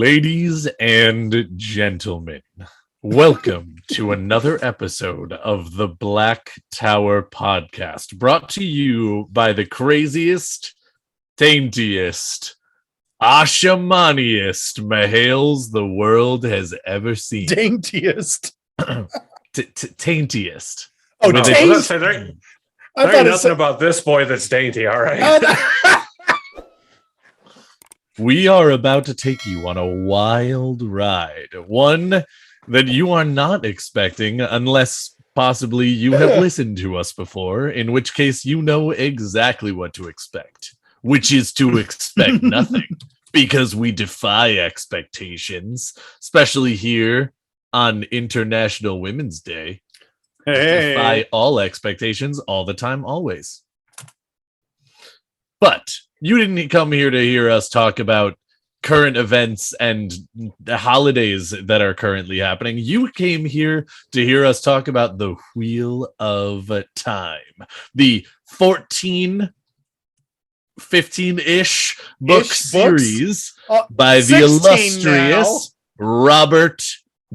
Ladies and gentlemen, welcome to another episode of the Black Tower Podcast, brought to you by the craziest, taintiest, Ashamaniest Mahales the world has ever seen. Daintiest. Taintiest. Oh, With taint. a- Let's say there ain't nothing about this boy that's dainty, all right? We are about to take you on a wild ride, one that you are not expecting unless possibly you have listened to us before, in which case you know exactly what to expect, which is to expect nothing, because we defy expectations, especially here on International Women's Day. Defy all expectations all the time, always. But you didn't come here to hear us talk about current events and the holidays that are currently happening. You came here to hear us talk about the Wheel of Time, the 15-ish book series by the illustrious Robert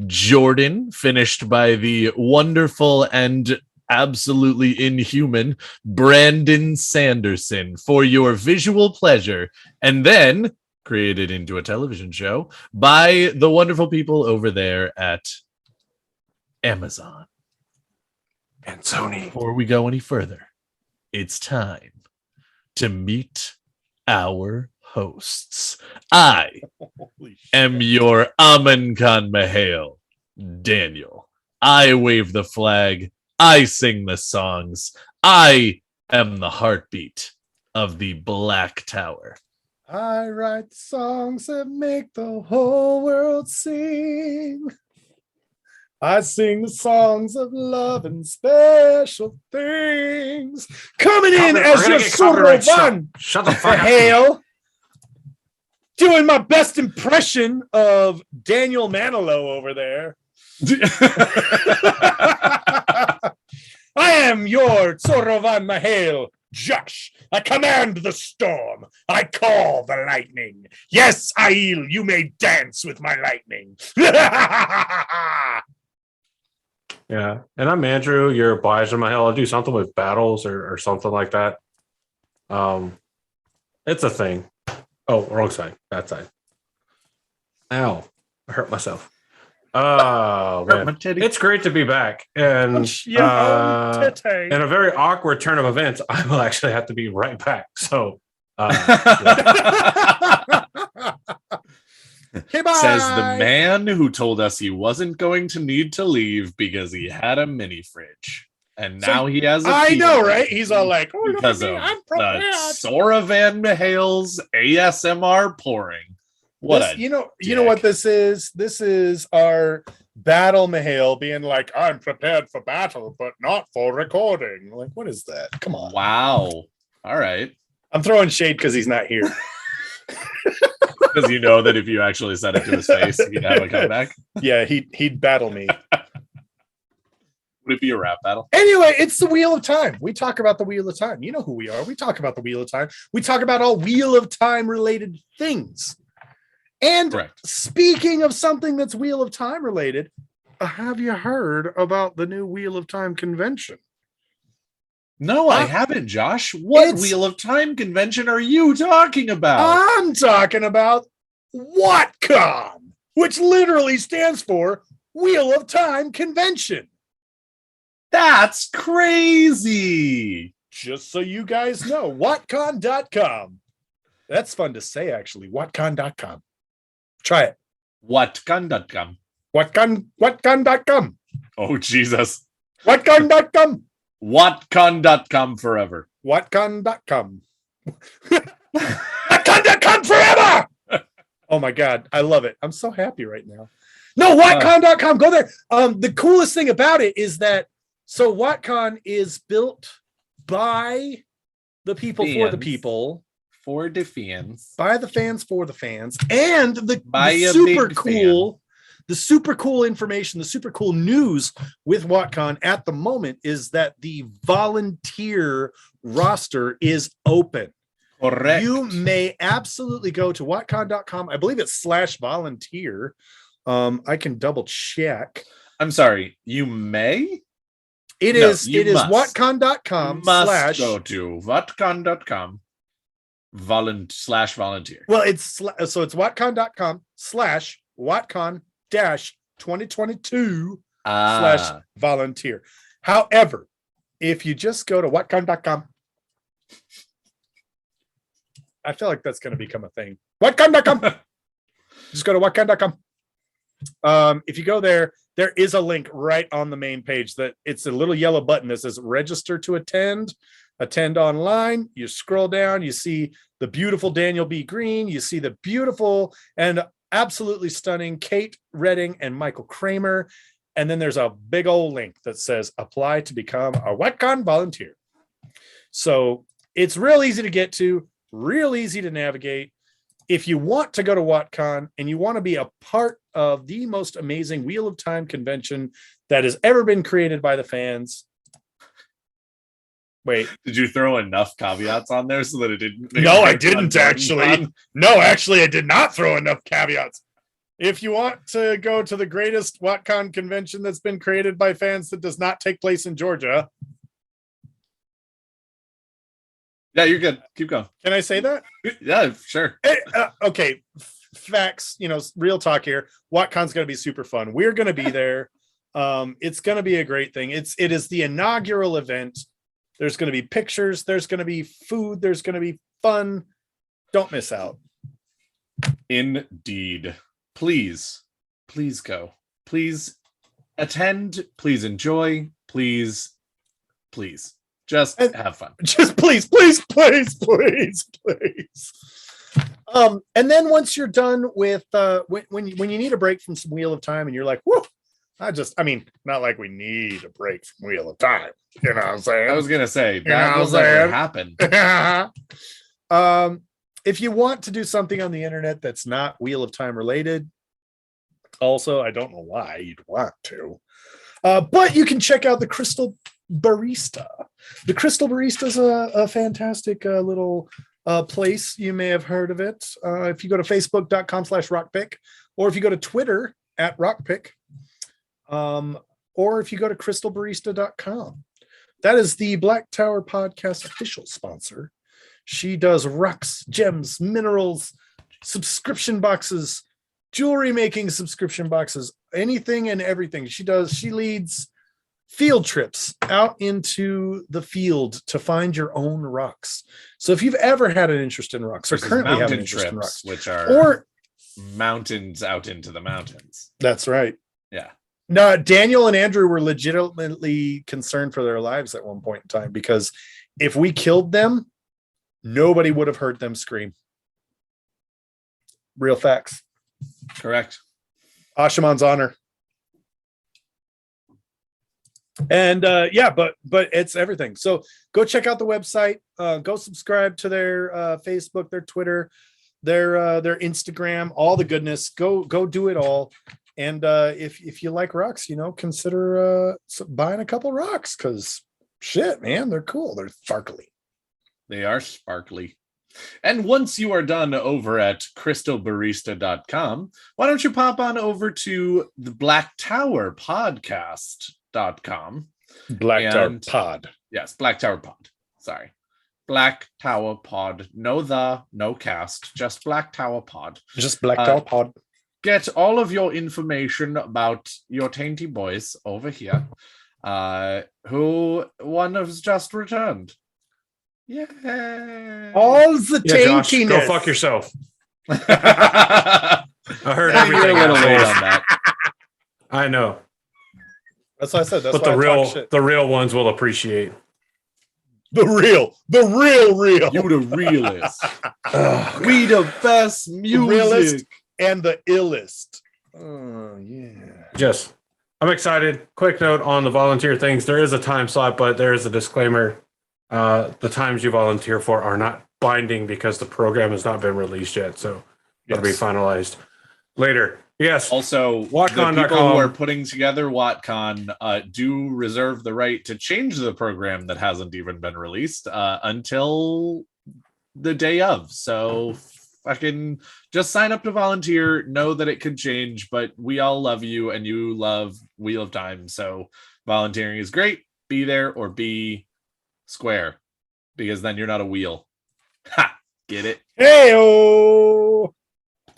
Jordan, finished by the wonderful and absolutely inhuman Brandon Sanderson for your visual pleasure, and then created into a television show by the wonderful people over there at Amazon. And Sony. Before we go any further, it's time to meet our hosts. I am your Amin Khan Mahale, Daniel. I wave the flag. I sing the songs. I am the heartbeat of the Black Tower. I write songs that make the whole world sing. I sing the songs of love and special things. Coming in as your Sorovan. Shut the fuck up. Hail. Doing my best impression of Daniel Manilow over there. I am your Sorovan Mahale, Josh. I command the storm. I call the lightning. Yes, Aiel, you may dance with my lightning. Yeah. And I'm Andrew, your Elijah Mahal. I'll do something with battles or something like that. It's a thing. Oh, wrong side. That side. Ow. I hurt myself. Oh, man. It's great to be back. And in a very awkward turn of events, I will actually have to be right back. So, Says the man who told us he wasn't going to need to leave because he had a mini fridge. And now he has a I know, right? He's all like, oh, because look at me, of I'm the prepared. Sora Van Mahale's ASMR pouring. You know what this is? This is our Battle Mahale being like, I'm prepared for battle, but not for recording. Like, what is that? Come on. Wow. All right. I'm throwing shade because he's not here. Because you know that if you actually said it to his face, he'd have a comeback. Yeah, he'd battle me. Would it be a rap battle? Anyway, it's the Wheel of Time. We talk about the Wheel of Time. You know who we are. We talk about the Wheel of Time. We talk about all Wheel of Time related things. And Correct. Speaking of something that's Wheel of Time related, have you heard about the new Wheel of Time convention? No, I haven't, Josh. What Wheel of Time convention are you talking about? I'm talking about WhatCon, which literally stands for Wheel of Time Convention. That's crazy. Just so you guys know, WhatCon.com. That's fun to say, actually. WhatCon.com. Try it. WhatCon.com. WhatCon.com. Oh, Jesus. WhatCon.com. WhatCon.com forever. WhatCon.com. WhatCon.com forever. Oh my God. I love it. I'm so happy right now. No, WhatCon.com. Go there. The coolest thing about it is that so WhatCon is built by the people for the people. For the fans. By the fans for the fans. And the super cool information, the super cool news with WhatCon at the moment is that the volunteer roster is open. Correct. You may absolutely go to whatcon.com. I believe it's /volunteer. I can double check. I'm sorry. You may? It is whatcon.com / go to whatcon.com /volunteer. Well, it's whatcon.com /whatcon -2022 /volunteer. However, if you just go to whatcon.com, I feel like that's going to become a thing. Whatcon.com. Just go to whatcon.com. If you go there, there is a link right on the main page that it's a little yellow button that says register to attend online. You scroll down, you see the beautiful Daniel B. Green, you see the beautiful and absolutely stunning Kate Redding and Michael Kramer. And then there's a big old link that says apply to become a WhatCon volunteer. So it's real easy to get to, real easy to navigate. If you want to go to WhatCon and you want to be a part of the most amazing Wheel of Time convention that has ever been created by the fans. Wait. Did you throw enough caveats on there so that it didn't? No, I didn't actually. No, actually, I did not throw enough caveats. If you want to go to the greatest WhatCon convention that's been created by fans that does not take place in Georgia. Yeah, you're good. Keep going. Can I say that? Yeah, sure. Okay. Facts, real talk here. WhatCon's going to be super fun. We're going to be there. It's going to be a great thing. It is the inaugural event. There's going to be pictures. There's going to be food. There's going to be fun. Don't miss out. Indeed. Please go. Please attend. Please enjoy. Please. Just have fun. Just please. And then once you're done with when you need a break from some Wheel of Time and you're like, whoo, not like we need a break from Wheel of Time. You know what I'm saying? I was gonna say that will never happen. If you want to do something on the internet that's not Wheel of Time related, also, I don't know why you'd want to. But you can check out the Crystal Barista. The Crystal Barista is a fantastic little place. You may have heard of it. If you go to facebook.com/rockpick, or if you go to Twitter @rockpick, or if you go to crystalbarista.com. That is the Black Tower Podcast official sponsor. She does rocks, gems, minerals, subscription boxes, jewelry making subscription boxes, anything and everything. She leads field trips out into the field to find your own rocks. So if you've ever had an interest in rocks or currently have an interest in rocks, which are mountains out into the mountains. That's right. Yeah. No, Daniel and Andrew were legitimately concerned for their lives at one point in time, because if we killed them, nobody would have heard them scream. Real facts. Correct. Ashamon's honor. And but it's everything. So go check out the website. Go subscribe to their Facebook, their Twitter, their Instagram, all the goodness. Go do it all. And if you like rocks, consider buying a couple rocks, because shit, man, they're cool. They're sparkly. They are sparkly. And once you are done over at crystalbarista.com, why don't you pop on over to the Black Tower Podcast.com. Black Tower Pod. Yes, Black Tower Pod. Sorry. Black Tower Pod. No cast. Just Black Tower Pod. Just Black Tower Pod. Get all of your information about your tainty boys over here. Who one has just returned. Yeah. All the taintiness. Josh, go fuck yourself. I heard everything. A little late on that. I know. That's what I said. That's but the real ones will appreciate. The real. You the realest. We the best music. The realest and the illest. Oh yeah. Just, I'm excited. Quick note on the volunteer things. There is a time slot, but there is a disclaimer. The times you volunteer for are not binding because the program has not been released yet. So it'll be finalized later. Yes. Also, WhatCon.com. The people who are putting together WhatCon do reserve the right to change the program that hasn't even been released until the day of. So fucking just sign up to volunteer. Know that it could change, but we all love you and you love Wheel of Time. So volunteering is great. Be there or be square, because then you're not a wheel. Ha! Get it? Hey-o!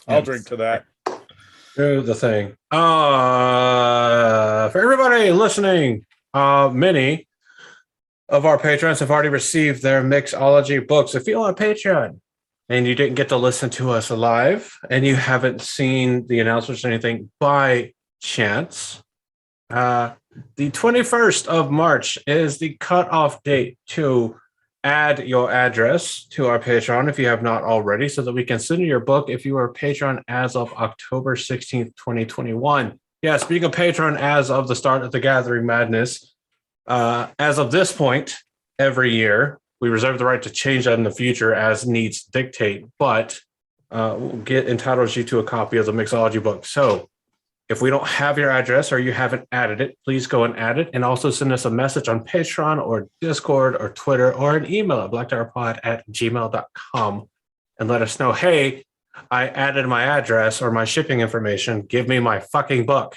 I'll drink to that. Do the thing. For everybody listening, many of our patrons have already received their Mixology books. If you're on Patreon and you didn't get to listen to us live and you haven't seen the announcements or anything by chance, the 21st of March is the cutoff date to add your address to our Patreon if you have not already, so that we can send you your book if you are a patron as of October 16th, 2021. Yeah, speaking of patron as of the start of the Gathering Madness, as of this point, every year, we reserve the right to change that in the future as needs dictate, but we'll entitles you to a copy of the Mixology book. So if we don't have your address or you haven't added it, please go and add it, and also send us a message on Patreon or Discord or Twitter or an email at blacktowerpod@gmail.com and let us know, hey, I added my address or my shipping information. Give me my fucking book.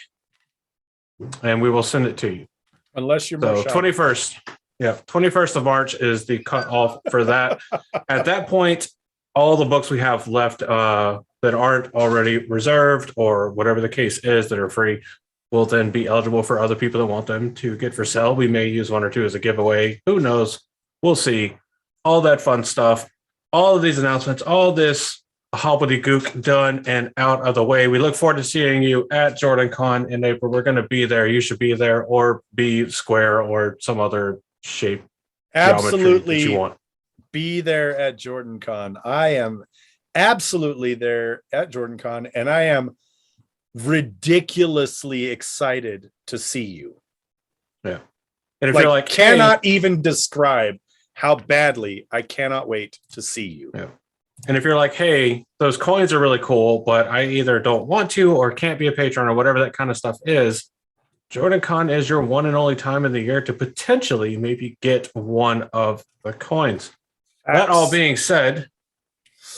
And we will send it to you. Unless you're so 21st. Yeah, 21st of March is the cutoff for that. At that point, all the books we have left that aren't already reserved or whatever the case is that are free will then be eligible for other people that want them to get for sale. We may use one or two as a giveaway. Who knows? We'll see. All that fun stuff. All of these announcements, all this hobbledygook done and out of the way. We look forward to seeing you at JordanCon in April. We're going to be there. You should be there or be square or some other shape. Absolutely. That you want. Be there at JordanCon. I am absolutely there at JordanCon, and I am ridiculously excited to see you. Yeah. And if you're like, cannot even describe how badly I cannot wait to see you. Yeah. And if you're like, hey, those coins are really cool, but I either don't want to or can't be a patron or whatever that kind of stuff is, JordanCon is your one and only time in the year to potentially maybe get one of the coins. That all being said,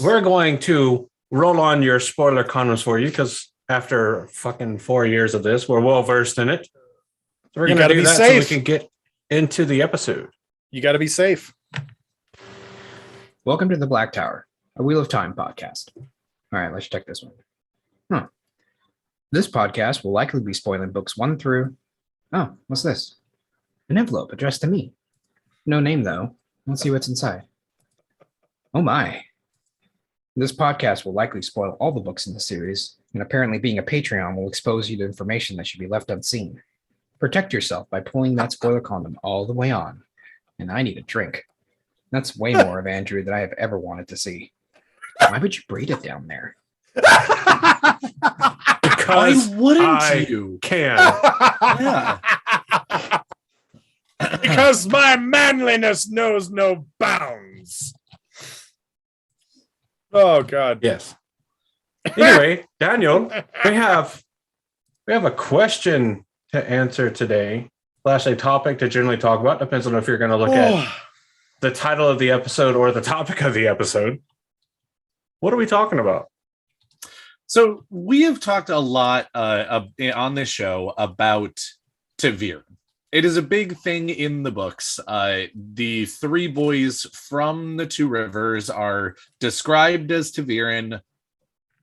we're going to roll on your spoiler condoms for you because after fucking 4 years of this, we're well versed in it. So we're going to do that so we can get into the episode. You got to be safe. Welcome to the Black Tower, a Wheel of Time podcast. All right, let's check this one. This podcast will likely be spoiling books 1 through... Oh, what's this? An envelope addressed to me. No name, though. Let's see what's inside. Oh my. This podcast will likely spoil all the books in the series, and apparently being a Patreon will expose you to information that should be left unseen. Protect yourself by pulling that spoiler condom all the way on. And I need a drink. That's way more of Andrew than I have ever wanted to see. Why would you braid it down there? Because why wouldn't I you? Can. Yeah. Because my manliness knows no bounds. Oh God. Yes. Anyway, Daniel, we have a question to answer today. Slash a topic to generally talk about. Depends on if you're going to look at the title of the episode or the topic of the episode. What are we talking about? So we have talked a lot on this show about ta'veren. It is a big thing in the books. The 3 boys from the 2 rivers are described as ta'veren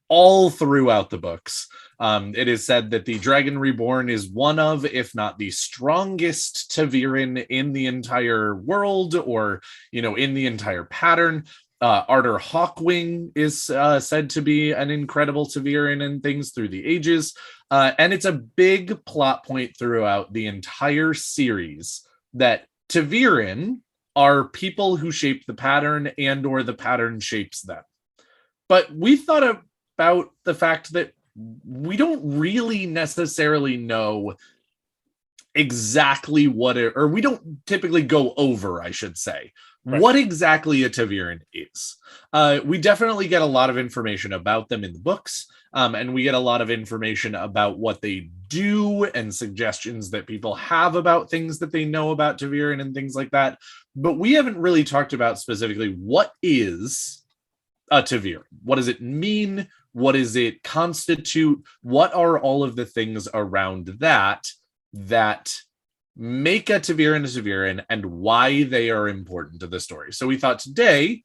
all throughout the books. It is said that the Dragon Reborn is one of, if not the strongest ta'veren in the entire world, or, in the entire pattern. Arthur Hawkwing is said to be an incredible ta'veren and things through the ages. And it's a big plot point throughout the entire series that ta'veren are people who shape the pattern and or the pattern shapes them. But we thought about the fact that we don't really necessarily know exactly what it, or we don't typically go over, I should say, what exactly a Taviran is. We definitely get a lot of information about them in the books, and we get a lot of information about what they do and suggestions that people have about things that they know about Taviran and things like that. But we haven't really talked about specifically what is a Taviran. What does it mean? What does it constitute? What are all of the things around that make a Taviran and why they are important to the story? So we thought today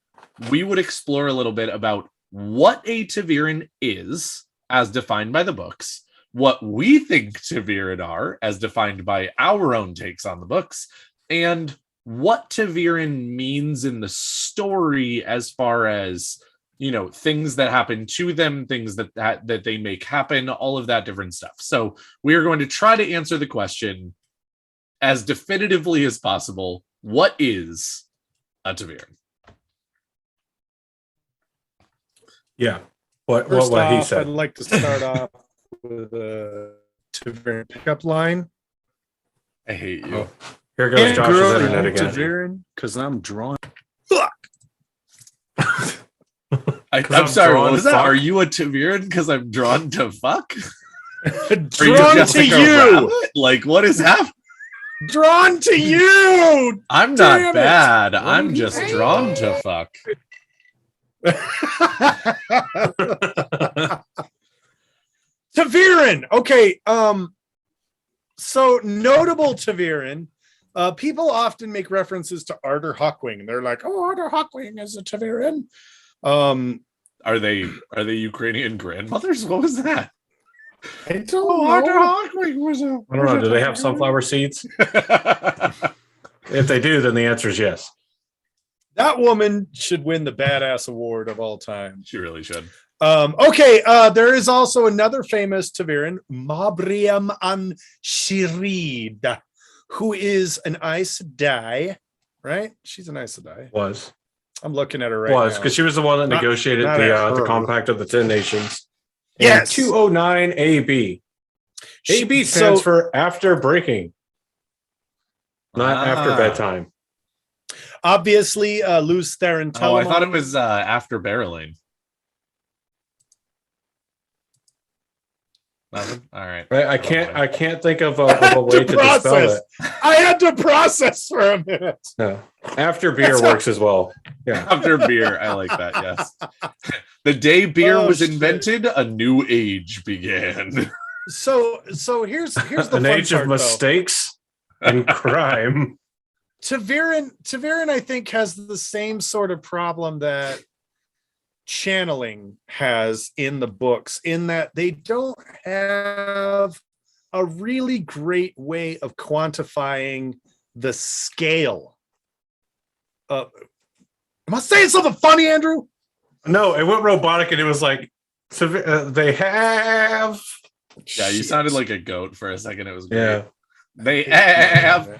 we would explore a little bit about what a Taviran is as defined by the books, what we think Taviran are as defined by our own takes on the books, and what Taviran means in the story as far as, you know, things that happen to them, things that they make happen, all of that different stuff. So we are going to try to answer the question as definitively as possible. What is a Taviran? Yeah. First what he off, said. I'd like to start off with a Taviran pickup line. I hate you. Oh, here goes Josh's internet again. Taviran, because I'm drawn. I'm sorry, what was that? Fuck? Are you a Taviran because I'm drawn to fuck? Drawn to you. Like, what is happening? Drawn to you. I'm Damn not it. bad. I'm just drawn to fuck. Taviran. Okay. So notable Taviran. People often make references to Arthur Hawkwing. They're like, "Oh, Arthur Hawkwing is a Taviran." Are they Ukrainian grandmothers? What was that? I don't know. Arthur Hawkwing was a. I don't know. Do they have sunflower seeds? If they do, then the answer is yes. That woman should win the badass award of all time. She really should. Okay, there is also another famous Taviran, Mabriam an Shirid, who is an Aes Sedai, right? She's an Aes Sedai. Was I'm looking at her right now. because she was the one that negotiated not the her. Compact of the 10 Nations. Yes. 209 AB. AB stands for after breaking, not after bedtime. Obviously, Luz Theron Oh, I Telamon. thought it was after barreling. Nothing? All right. Right? I can't think of a way to dispel it. I had to process for a minute. No. After beer works as well. Yeah. After beer, I like that. Yes. The day beer was shit. invented, a new age began. So here's the An fun age part, of mistakes and crime. Taviran, I think, has the same sort of problem that channeling has in the books, in that they don't have a really great way of quantifying the scale. Am I saying something funny, Andrew? No, it went robotic and it was like, they have. Yeah, you sounded like a goat for a second. It was great. Yeah. They have.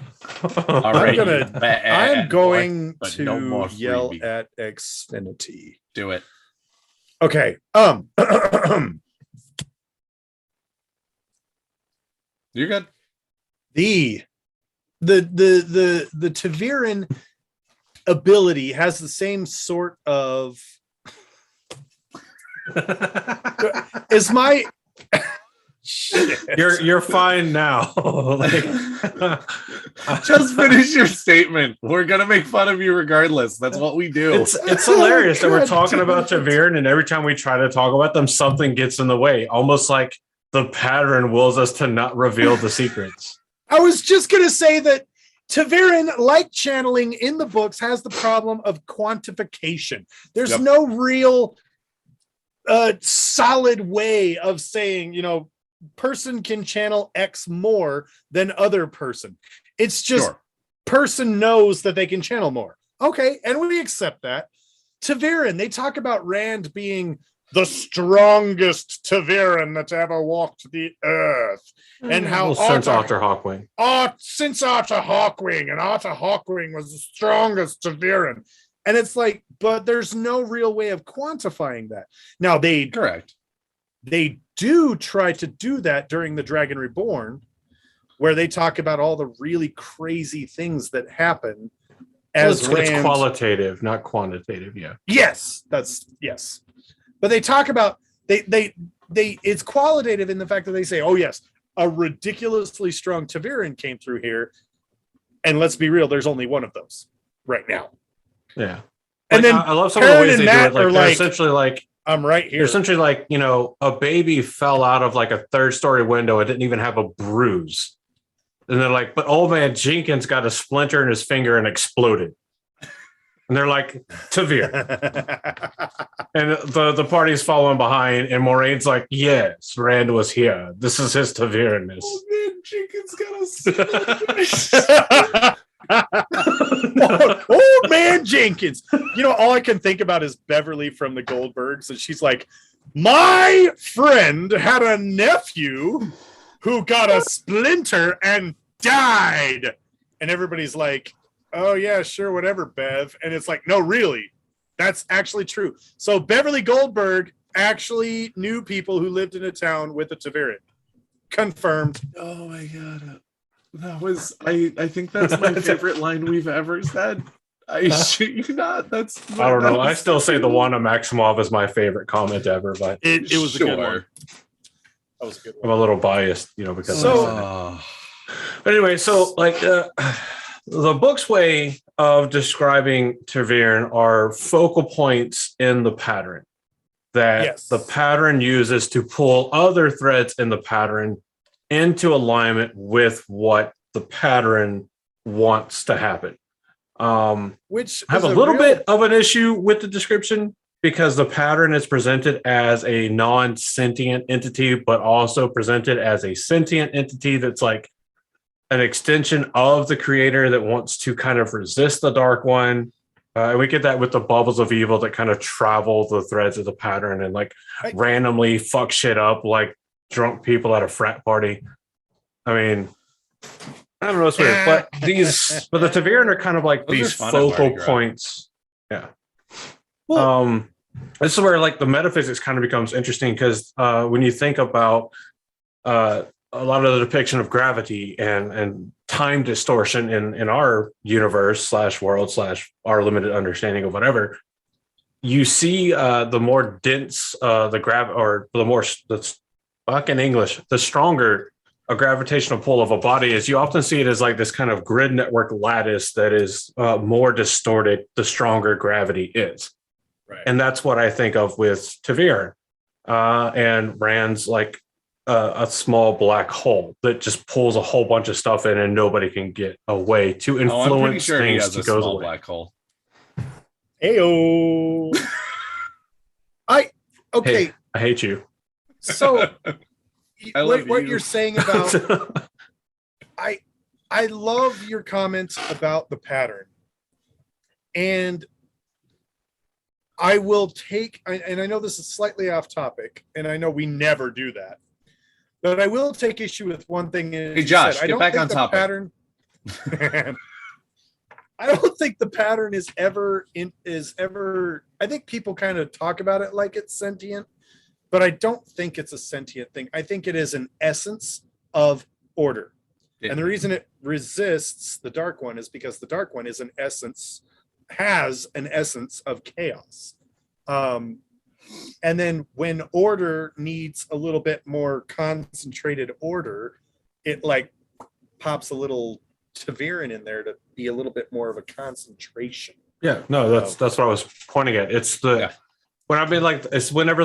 I'm going but to no more yell freebie. at Xfinity. Do it. Okay. You're good. The Taviran ability has the same sort of is my shit. You're fine now. Just finish your statement. We're gonna make fun of you regardless. That's what we do. It's hilarious that we're God talking damn about it. Taviran, and every time we try to talk about them, something gets in the way. Almost like the pattern wills us to not reveal the secrets. I was just gonna say that Taviran, like channeling in the books, has the problem of quantification. There's Yep. no real solid way of saying, person can channel X more than other person. It's just Sure. person knows that they can channel more. Okay, and we accept that. Taviran, they talk about Rand being the strongest Taviran that ever walked the earth. And how since Arthur Hawkwing. since Arthur Hawkwing, and Arthur Hawkwing was the strongest Taviran. And it's like, but there's no real way of quantifying that. Now Correct. they do try to do that during the Dragon Reborn, where they talk about all the really crazy things that happen as it's Rand. qualitative, not quantitative. Yeah. Yes, yes. But they talk about they it's qualitative in the fact that they say, oh yes, a ridiculously strong Taviran came through here, and let's be real, there's only one of those right now. Yeah. And then I love some of the ways they do it. Like they're essentially like, I'm right here. They're essentially like, a baby fell out of like a 3rd-story window and didn't even have a bruise. And they're like, but old man Jenkins got a splinter in his finger and exploded. And they're like, Tavir. And the party's following behind, and Moraine's like, yes, Rand was here. This is his Tavirness. Old man Jenkins got a splinter. Old man Jenkins. All I can think about is Beverly from the Goldbergs, and she's like, my friend had a nephew who got a splinter and died. And everybody's like, oh yeah, sure, whatever, Bev. And it's like, no, really, that's actually true. So Beverly Goldberg actually knew people who lived in a town with a Taviran. Confirmed. Oh my god. That was I think that's my favorite line we've ever said. I shit you not. I don't know. I still say the one of Maximov is my favorite comment ever, but it was a good one. That was a good one. I'm a little biased, because but anyway, so like the book's way of describing Taviran are focal points in the pattern that the pattern uses to pull other threads in the pattern into alignment with what the pattern wants to happen. Which I have a little bit of an issue with the description because the pattern is presented as a non-sentient entity, but also presented as a sentient entity that's like an extension of the creator that wants to kind of resist the Dark One. And we get that with the bubbles of evil that kind of travel the threads of the pattern and like randomly fuck shit up like drunk people at a frat party. I mean, I don't know, it's weird, but the Taviran are kind of like these focal points. Yeah. Well, this is where like the metaphysics kind of becomes interesting because when you think about a lot of the depiction of gravity and time distortion in our universe / world / our limited understanding of whatever, you see the more dense the stronger a gravitational pull of a body is. You often see it as like this kind of grid network lattice that is more distorted the stronger gravity is. Right. And that's what I think of with Taviran. And Rand's like a small black hole that just pulls a whole bunch of stuff in and nobody can get away to influence I'm pretty sure things he has to a go small away. black hole. Ayo. Okay. Hey, I hate you. So what you. you're saying about I love your comments about the pattern. And I will take, and I know this is slightly off topic, and I know we never do that, but I will take issue with one thing. Hey, Josh, get back on topic. Pattern, I don't think the pattern is ever. I think people kind of talk about it like it's sentient, but I don't think it's a sentient thing. I think it is an essence of order. Yeah. And the reason it resists the Dark One is because the Dark One is has an essence of chaos. And then when order needs a little bit more concentrated order, it like pops a little Taviran in there to be a little bit more of a concentration. Yeah, no, that's what I was pointing at. It's when I've been like, it's whenever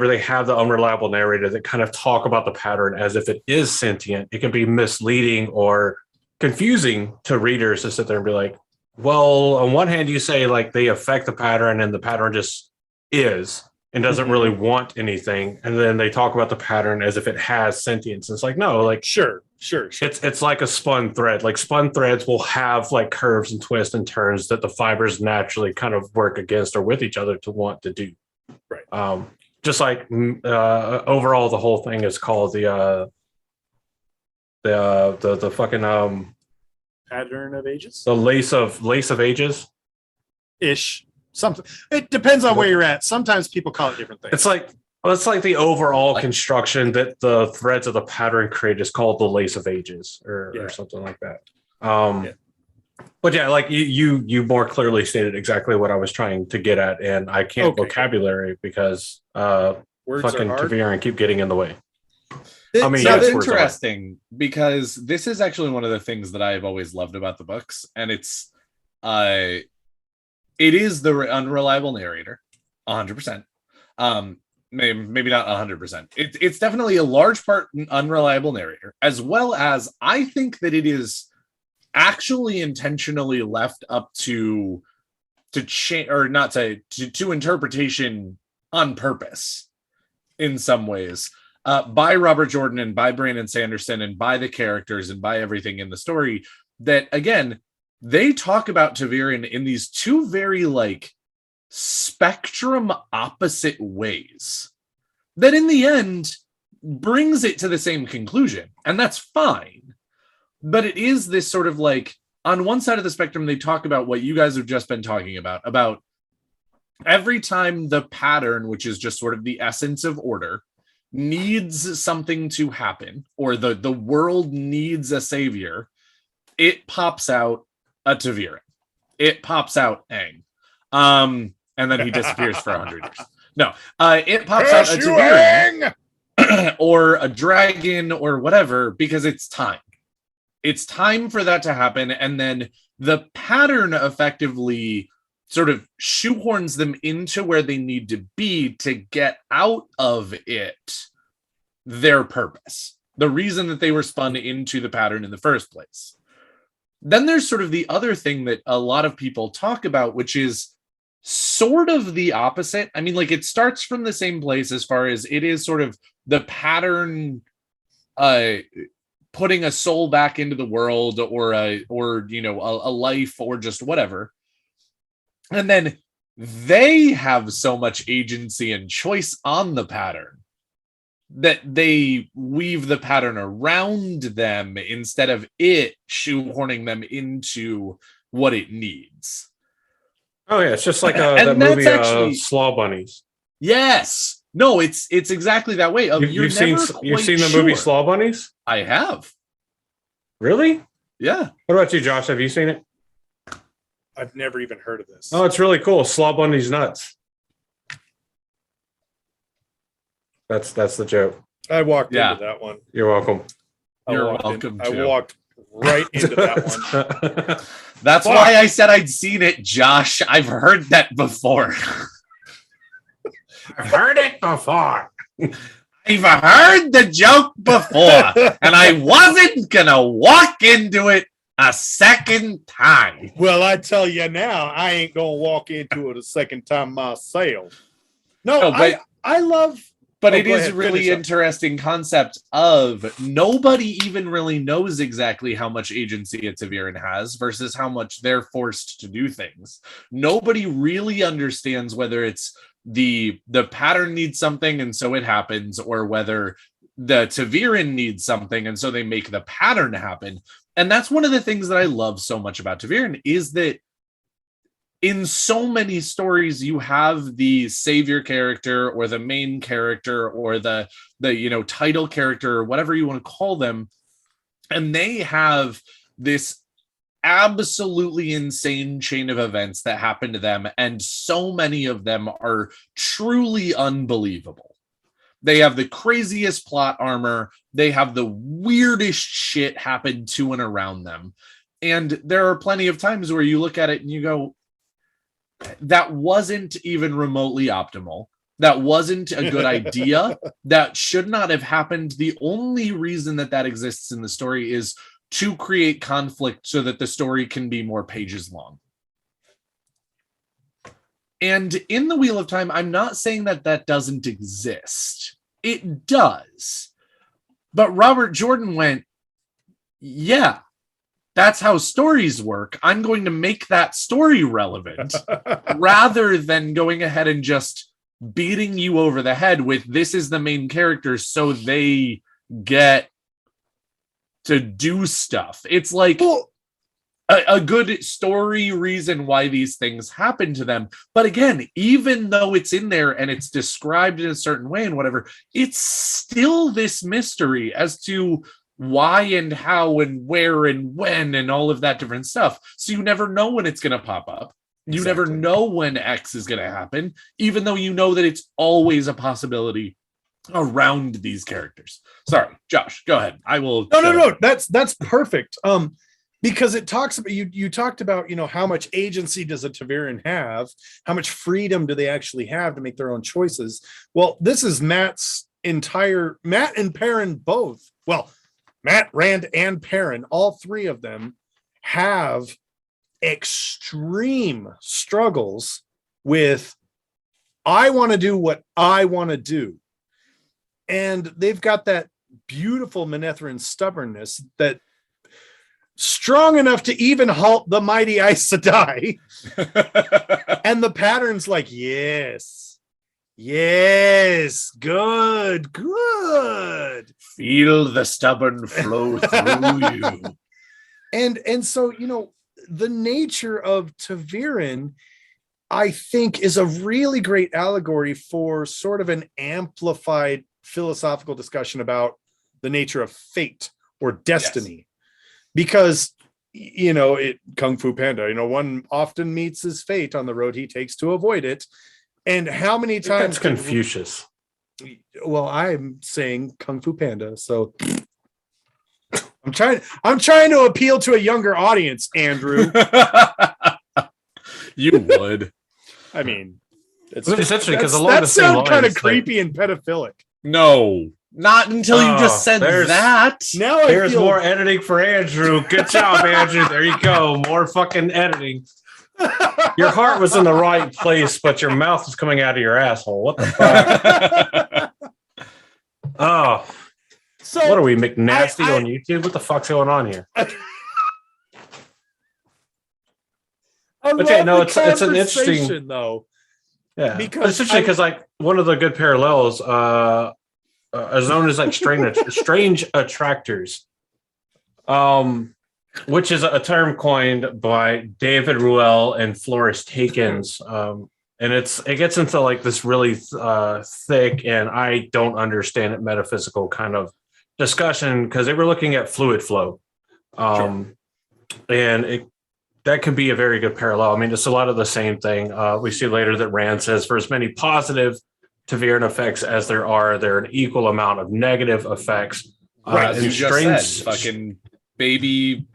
they have the unreliable narrator that kind of talk about the pattern as if it is sentient, it can be misleading or confusing to readers to sit there and be like, well, on one hand, you say like they affect the pattern and the pattern just is and doesn't really want anything. And then they talk about the pattern as if it has sentience. It's like, no, like, sure. It's like a spun thread. Like spun threads will have like curves and twists and turns that the fibers naturally kind of work against or with each other to want to do. Right. Just like overall, the whole thing is called the fucking pattern of ages. The lace of ages. Ish. Something. It depends on where you're at. Sometimes people call it different things. It's like the overall construction that the threads of the pattern create is called the lace of ages or something like that. But yeah, like you more clearly stated exactly what I was trying to get at, and I can't vocabulary because words fucking are hard. Ta'Veren keep getting in the way. That's interesting because this is actually one of the things that I've always loved about the books, and it is the unreliable narrator, 100%. Maybe not 100%. It's definitely a large part unreliable narrator, as well as I think that it is actually intentionally left up to change or not to interpretation on purpose in some ways by Robert Jordan and by Brandon Sanderson and by the characters and by everything in the story, that again they talk about Ta'Veren in these two very like spectrum opposite ways that in the end brings it to the same conclusion, and that's fine. But it is this sort of like, on one side of the spectrum, they talk about what you guys have just been talking about every time the pattern, which is just sort of the essence of order, needs something to happen, or the world needs a savior, it pops out a Ta'Veren. It pops out Aang. And then he disappears for 100 years. No, it pops out a Ta'Veren or a dragon or whatever, because it's time. It's time for that to happen, and then the pattern effectively sort of shoehorns them into where they need to be to get out of it their purpose, the reason that they were spun into the pattern in the first place. Then there's sort of the other thing that a lot of people talk about, which is sort of the opposite. I mean, like, it starts from the same place as far as it is sort of the pattern putting a soul back into the world, or a life, or just whatever. And then they have so much agency and choice on the pattern that they weave the pattern around them instead of it shoehorning them into what it needs. Oh yeah, it's just like that movie actually, Slaw Bunnies. Yes. No, it's exactly that way. You've seen the movie Slaw Bunnies? I have. Really? Yeah. What about you, Josh? Have you seen it? I've never even heard of this. Oh, it's really cool. Slaw Bunnies nuts. That's the joke. I walked into that one. You're welcome. You're welcome. I walked right into that one. That's why I said I'd seen it, Josh. I've heard that before. I've heard it before. I've heard the joke before, and I wasn't gonna walk into it a second time. Well, I tell you now, I ain't gonna walk into it a second time myself. No, but I love. But it is really interesting concept of nobody even really knows exactly how much agency a Ta'Veren has versus how much they're forced to do things. Nobody really understands whether it's the pattern needs something and so it happens, or whether the Ta'Veren needs something and so they make the pattern happen. And that's one of the things that I love so much about Ta'Veren, is that in so many stories, you have the savior character or the main character or the title character or whatever you want to call them, and they have this absolutely insane chain of events that happen to them, and so many of them are truly unbelievable. They have the craziest plot armor. They have the weirdest shit happen to and around them. And there are plenty of times where you look at it and you go, that wasn't even remotely optimal. That wasn't a good idea. That should not have happened. The only reason that exists in the story is to create conflict so that the story can be more pages long. And in the Wheel of Time, I'm not saying that doesn't exist. It does. But Robert Jordan went, yeah, that's how stories work. I'm going to make that story relevant rather than going ahead and just beating you over the head with this is the main character so they get to do stuff. It's like a good story reason why these things happen to them. But again, even though it's in there and it's described in a certain way and whatever, it's still this mystery as to why and how and where and when and all of that different stuff. So you never know when it's going to pop up. You never know when X is going to happen, even though you know that it's always a possibility around these characters. Sorry, Josh, go ahead. I will. No. That's perfect. Because it talks about you talked about, you know, how much agency does a Ta'veren have? How much freedom do they actually have to make their own choices? Well, this is Matt and Perrin both. Well, Matt, Rand, and Perrin, all three of them have extreme struggles with, I want to do what I want to do. And they've got that beautiful Manetheren stubbornness that strong enough to even halt the mighty Aes Sedai. And the pattern's like, yes, good. Feel the stubborn flow through you. And so, you know, the nature of Ta'veren, I think, is a really great allegory for sort of an amplified philosophical discussion about the nature of fate or destiny. Yes. Because, you know, Kung Fu Panda, you know, one often meets his fate on the road he takes to avoid it. And how many times? That's Confucius. Well, I'm saying Kung Fu Panda, so I'm trying to appeal to a younger audience, Andrew. You would. I mean, it's essentially because along the same sounds kind of creepy and pedophilic. No, not until you just said that. Now there's more editing for Andrew. Good job, Andrew. There you go. More fucking editing. Your heart was in the right place, but your mouth was coming out of your asshole. What the fuck? Oh. So what are we, McNasty on YouTube? What the fuck's going on here? But yeah, no, it's an interesting though. Yeah, because it's interesting because like one of the good parallels is known as like strange attractors, which is a term coined by David Ruel and Floris Takens, and it gets into like this really thick and I don't understand it metaphysical kind of discussion because they were looking at fluid flow, and that could be a very good parallel. I mean, it's a lot of the same thing. We see later that Rand says for as many positive Ta'veren effects as there are an equal amount of negative effects. Right, as you just said, fucking baby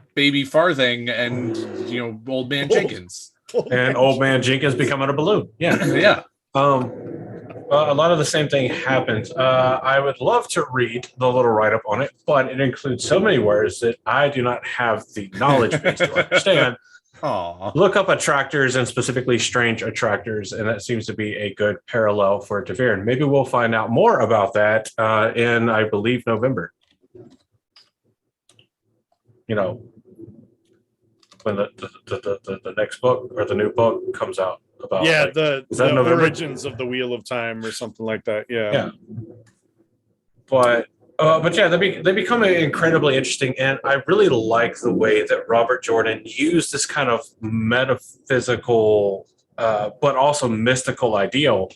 Farthing and, you know, old man Jenkins. Old man Jenkins becoming a balloon. Yeah. Yeah. A lot of the same thing happens. I would love to read the little write-up on it, but it includes so many words that I do not have the knowledge base to understand. Aww. Look up attractors and specifically strange attractors, and that seems to be a good parallel for Ta'veren. Maybe we'll find out more about that in, I believe, November. You know, when the next book or the new book comes out. About the origins of the Wheel of Time or something like that. Yeah. But yeah, they become incredibly interesting, and I really like the way that Robert Jordan used this kind of metaphysical, but also mystical ideal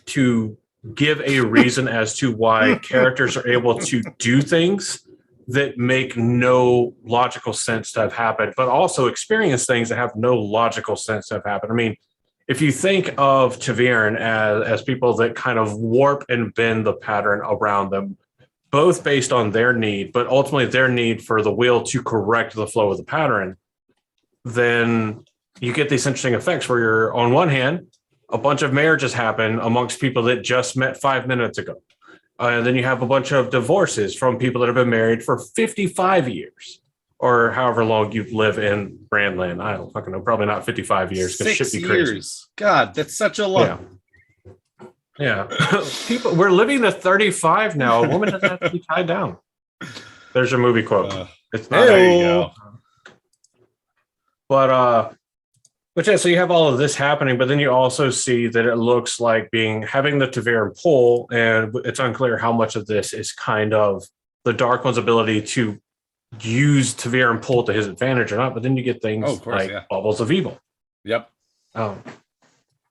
to give a reason as to why characters are able to do things that make no logical sense to have happened, but also experience things that have no logical sense to have happened. I mean, if you think of Ta'veren as people that kind of warp and bend the pattern around them, both based on their need, but ultimately their need for the wheel to correct the flow of the pattern, then you get these interesting effects where you're, on one hand, a bunch of marriages happen amongst people that just met 5 minutes ago. And then you have a bunch of divorces from people that have been married for 55 years. Or however long you live in Brandland. I don't fucking know. Probably not 55 years. 6 shit be crazy. Years. God, that's such a lot. Yeah. People, we're living to 35 now. A woman doesn't have to be tied down. There's your movie quote. It's not. There you go. But yeah, so you have all of this happening, but then you also see that it looks like having the Ta'veren pull, and it's unclear how much of this is kind of the Dark One's ability to use Ta'veren pull to his advantage or not, but then you get things bubbles of evil. Yep.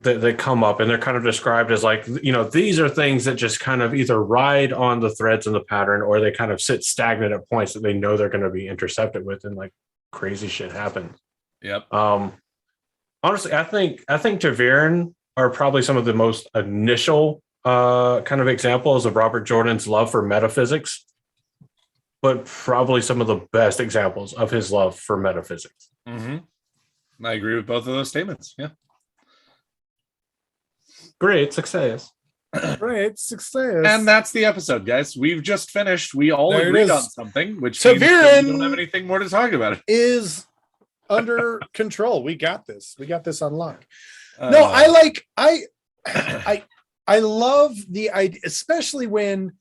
that come up, and they're kind of described as like, these are things that just kind of either ride on the threads in the pattern, or they kind of sit stagnant at points that they know they're going to be intercepted with, and like crazy shit happens. Yep. Honestly, I think Taviran are probably some of the most initial kind of examples of Robert Jordan's love for metaphysics, but probably some of the best examples of his love for metaphysics. Mm-hmm. I agree with both of those statements. Yeah. Great success. Great success. And that's the episode, guys. We've just finished. We all There it agreed is. on something, which Taviran means that we don't have anything more to talk about. is under control. We got this. We got this on lock. No, I love the idea, especially when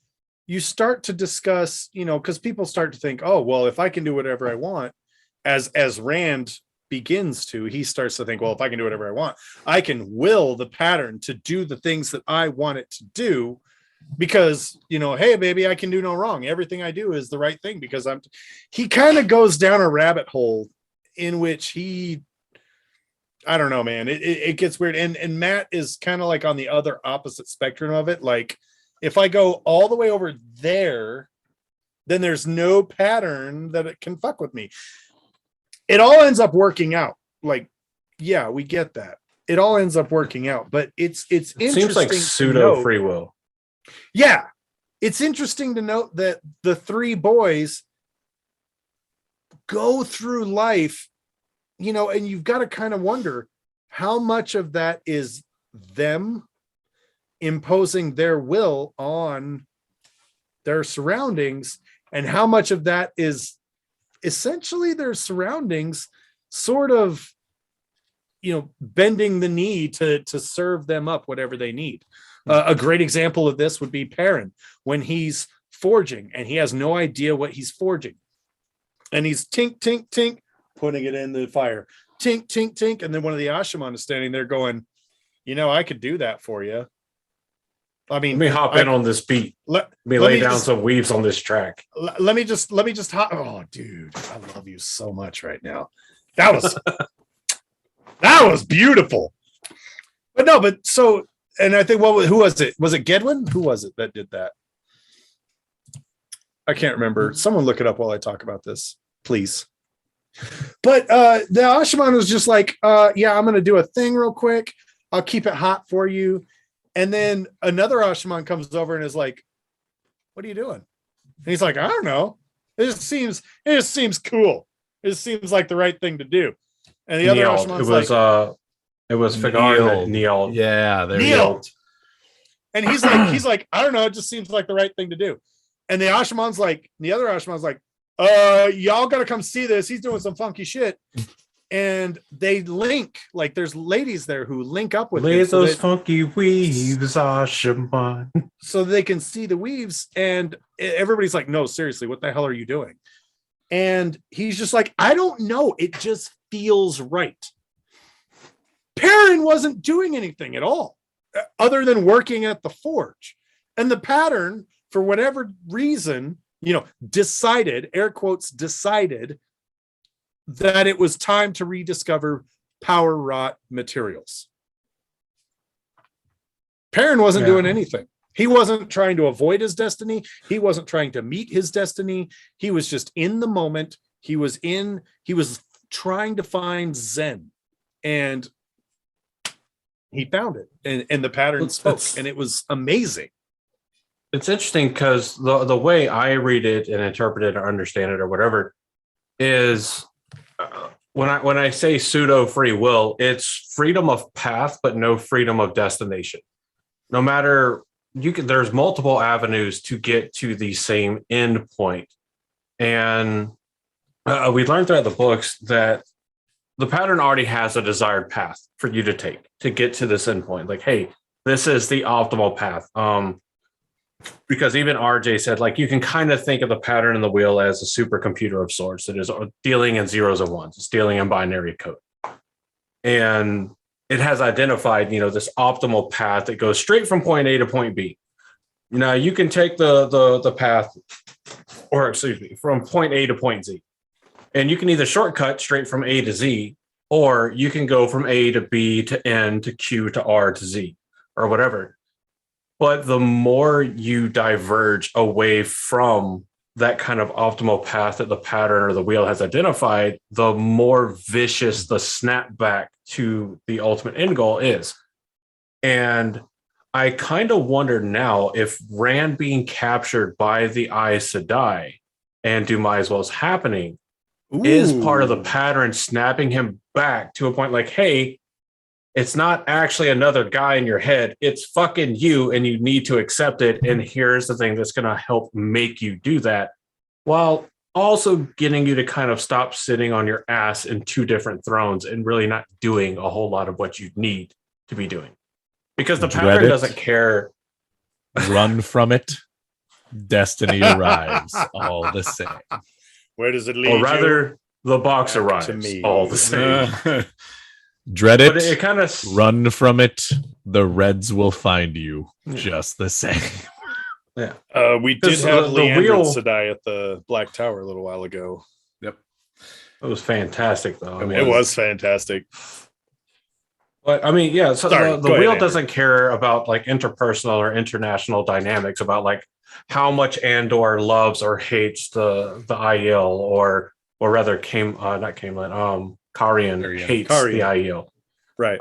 you start to discuss, because people start to think, oh, well, if I can do whatever I want, as Rand begins to, he starts to think, well, if I can do whatever I want, I can will the pattern to do the things that I want it to do, because, hey, baby, I can do no wrong. Everything I do is the right thing because he kind of goes down a rabbit hole in which I don't know, man. It gets weird. And Matt is kind of like on the other opposite spectrum of it. Like, if I go all the way over there, then there's no pattern that it can fuck with me. It all ends up working out. Like, yeah, we get that. It all ends up working out, but it's interesting. Seems like pseudo free will. Yeah. It's interesting to note that the three boys go through life, and you've got to kind of wonder how much of that is them imposing their will on their surroundings, and how much of that is essentially their surroundings sort of, bending the knee to serve them up whatever they need. A great example of this would be Perrin when he's forging and he has no idea what he's forging. And he's tink, tink, tink, putting it in the fire. Tink, tink, tink. And then one of the Ashaman is standing there going, I could do that for you. I mean, let me hop in on this beat. Let me lay down some weaves on this track. Let me just hop. Oh, dude, I love you so much right now. That was that was beautiful. But so, and I think who was it? Was it Gedwin? Who was it that did that? I can't remember. Someone look it up while I talk about this, please. But the Ashaman was just like, yeah, I'm going to do a thing real quick. I'll keep it hot for you. And then another Ashaman comes over and is like, what are you doing? And he's like, I don't know. It just seems cool. It just seems like the right thing to do. And the other Ashaman's it was Figar that kneeled. Yeah, there kneeled. And he's like, I don't know. It just seems like the right thing to do. And the other Ashaman's like, y'all got to come see this. He's doing some funky shit. And they link, like there's ladies there who link up with him. Those funky weaves, Ashaman. So they can see the weaves. And everybody's like, no, seriously, what the hell are you doing? And he's just like, I don't know. It just feels right. Perrin wasn't doing anything at all other than working at the forge. And the pattern, for whatever reason, decided, air quotes, decided that it was time to rediscover power wrought materials. Perrin wasn't doing anything. He wasn't trying to avoid his destiny. He wasn't trying to meet his destiny. He was just in the moment. He was trying to find Zen, and he found it. And the pattern spoke, and it was amazing. It's interesting because the way I read it and interpret it or understand it or whatever is when I say pseudo free will, it's freedom of path, but no freedom of destination. No matter there's multiple avenues to get to the same end point. And we learned throughout the books that the pattern already has a desired path for you to take to get to this end point. Like, hey, this is the optimal path. Because even RJ said, like, you can kind of think of the pattern in the wheel as a supercomputer of sorts that is dealing in zeros and ones. It's dealing in binary code. And it has identified, this optimal path that goes straight from point A to point B. Now, you can take the path, or excuse me, from point A to point Z. And you can either shortcut straight from A to Z, or you can go from A to B to N to Q to R to Z or whatever. But the more you diverge away from that kind of optimal path that the pattern or the wheel has identified, the more vicious the snapback to the ultimate end goal is. And I kind of wonder now if Rand being captured by the Aes Sedai and Dumai as well as happening is part of the pattern snapping him back to a point like, hey, it's not actually another guy in your head. It's fucking you, and you need to accept it. And here's the thing that's going to help make you do that, while also getting you to kind of stop sitting on your ass in two different thrones and really not doing a whole lot of what you need to be doing. Because the pattern doesn't care. Run from it. Destiny arrives all the same. Where does it lead? Or rather, the box Back arrives to me. all the same. Dread it. But it kind of Run from it. The Reds will find you just the same. Yeah. We did have the Leander wheel- Sedai at the Black Tower a little while ago. It was fantastic, though. I mean, It was fantastic. But I mean, yeah. So Sorry, the go wheel ahead, doesn't care about like interpersonal or international dynamics about like how much Andor loves or hates the Aiel or rather Karian hates the Aiel. Right.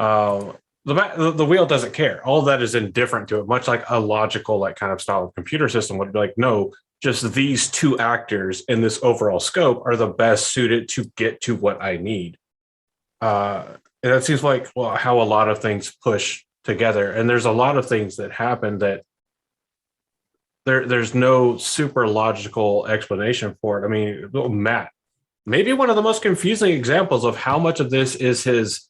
The wheel doesn't care. All of that is indifferent to it, much like a logical like kind of style of computer system would be like, no, just these two actors in this overall scope are the best suited to get to what I need. And that seems like how a lot of things push together. And there's a lot of things that happen that there's no super logical explanation for it. I mean, Matt, maybe one of the most confusing examples of how much of this is his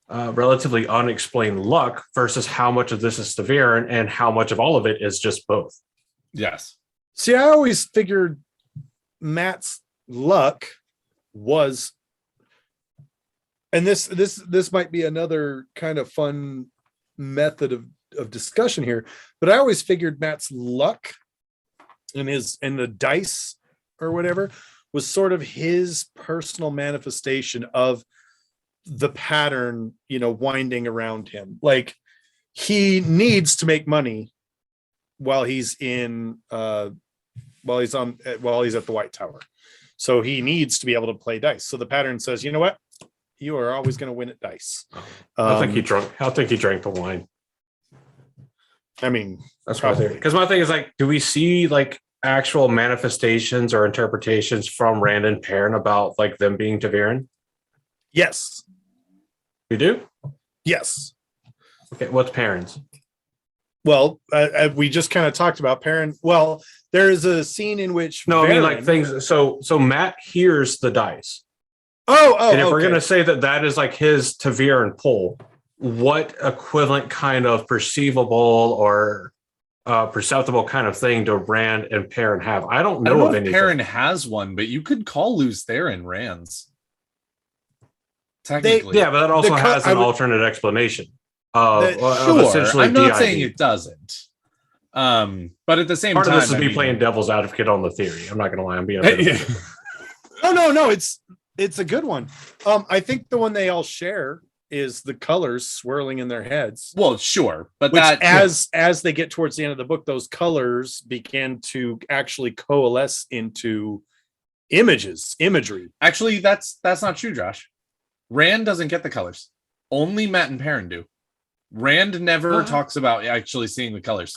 relatively unexplained luck versus how much of this is severe and how much of all of it is just both. Yes. See, I always figured Matt's luck was, and this might be another kind of fun method of discussion here, but I always figured Matt's luck in the dice or whatever was sort of his personal manifestation of the pattern, winding around him. Like he needs to make money while he's at the White Tower. So he needs to be able to play dice. So the pattern says, you know what? You are always going to win at dice. I think he drank the wine. I mean, that's my theory. Because my thing is like, do we see like actual manifestations or interpretations from Rand and Perrin about like them being Ta'veren? Yes. You do? Yes. Okay, what's Perrin's? Well, we just kind of talked about Perrin. Well, there is a scene in which I mean like things. So Matt hears the dice. And if we're going to say that is like his Ta'veren pull, what equivalent kind of perceivable or perceptible kind of thing do Rand and Perrin have? I don't know of anything. Perrin has one, but you could call Luce Theron Rand's. Technically. But that also has an alternate explanation. Of essentially I'm not DID. saying it doesn't. But at the same time, part of this is me playing devil's advocate on the theory. I'm not going to lie. I'm being No, it's a good one. I think the one they all share is the colors swirling in their heads. Well, sure, but as they get towards the end of the book, those colors begin to actually coalesce into imagery. Actually, that's not true, Josh. Rand doesn't get the colors. Only Matt and Perrin do. Rand never talks about actually seeing the colors.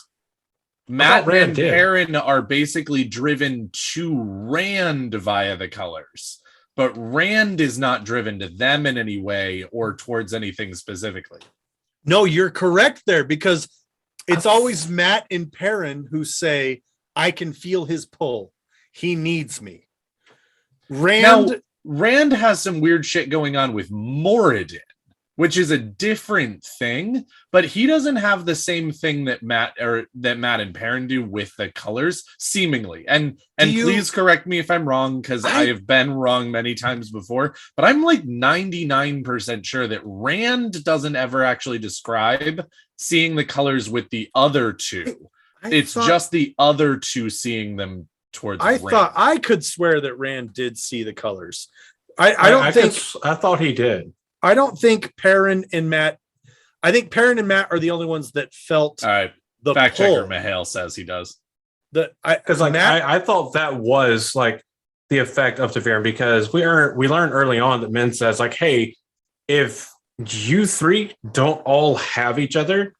Matt and Perrin are basically driven to Rand via the colors, but Rand is not driven to them in any way or towards anything specifically. No, you're correct there, because it's always Matt and Perrin who say, I can feel his pull. He needs me. Rand has some weird shit going on with Moradin, which is a different thing, but he doesn't have the same thing that Matt and Perrin do with the colors, seemingly. And please correct me if I'm wrong, because I have been wrong many times before, but I'm like 99% sure that Rand doesn't ever actually describe seeing the colors with the other two. It's just the other two seeing them towards Rand. Thought I could swear that Rand did see the colors. I thought he did. I don't think Perrin and Matt. I think Perrin and Matt are the only ones that felt All right. the Fact pull. checker Mihail says he does. Because I thought that was like the effect of Ta'Veren, because we learned early on that Min says like, hey, if you three don't all have each other,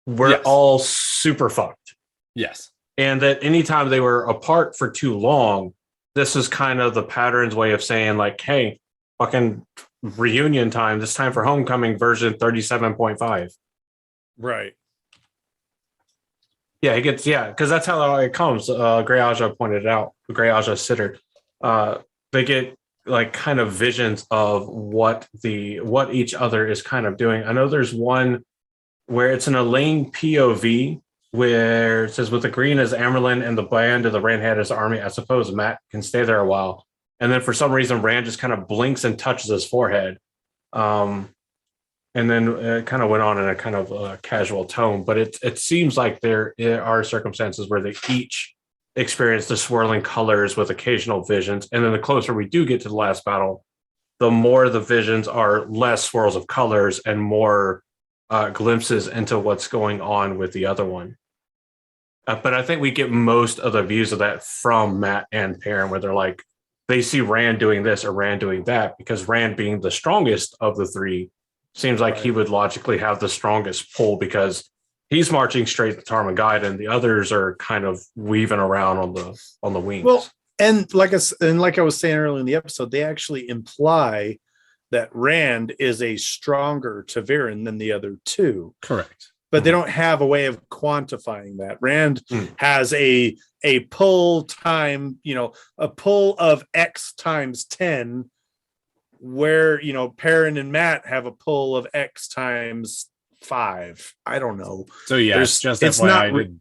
we're all super fucked. Yes. And that anytime they were apart for too long, this is kind of the pattern's way of saying like, hey, fucking reunion time, this time for homecoming version 37.5. Right. Yeah, it gets, because that's how it comes. Grey Aja pointed it out, Grey Aja Sitter. They get like kind of visions of what each other is kind of doing. I know there's one where it's an Elaine POV where it says, with the green as Amyrlin and the band of the Rand had his army, I suppose Matt can stay there a while. And then for some reason, Rand just kind of blinks and touches his forehead. And then it kind of went on in a kind of casual tone. But it seems like there are circumstances where they each experience the swirling colors with occasional visions. And then the closer we do get to the last battle, the more the visions are less swirls of colors and more glimpses into what's going on with the other one. But I think we get most of the views of that from Matt and Perrin, where they're like, they see Rand doing this or Rand doing that, because Rand, being the strongest of the three, seems like he would logically have the strongest pull, because he's marching straight to Tarmogoyf, and the others are kind of weaving around on the wings. Well, and like I was saying earlier in the episode, they actually imply that Rand is a stronger Ta'Veren than the other two. Correct. But they don't have a way of quantifying that. Rand has a pull time, a pull of X times 10, where, Perrin and Matt have a pull of X times 5. I don't know. So yeah, it's FYI,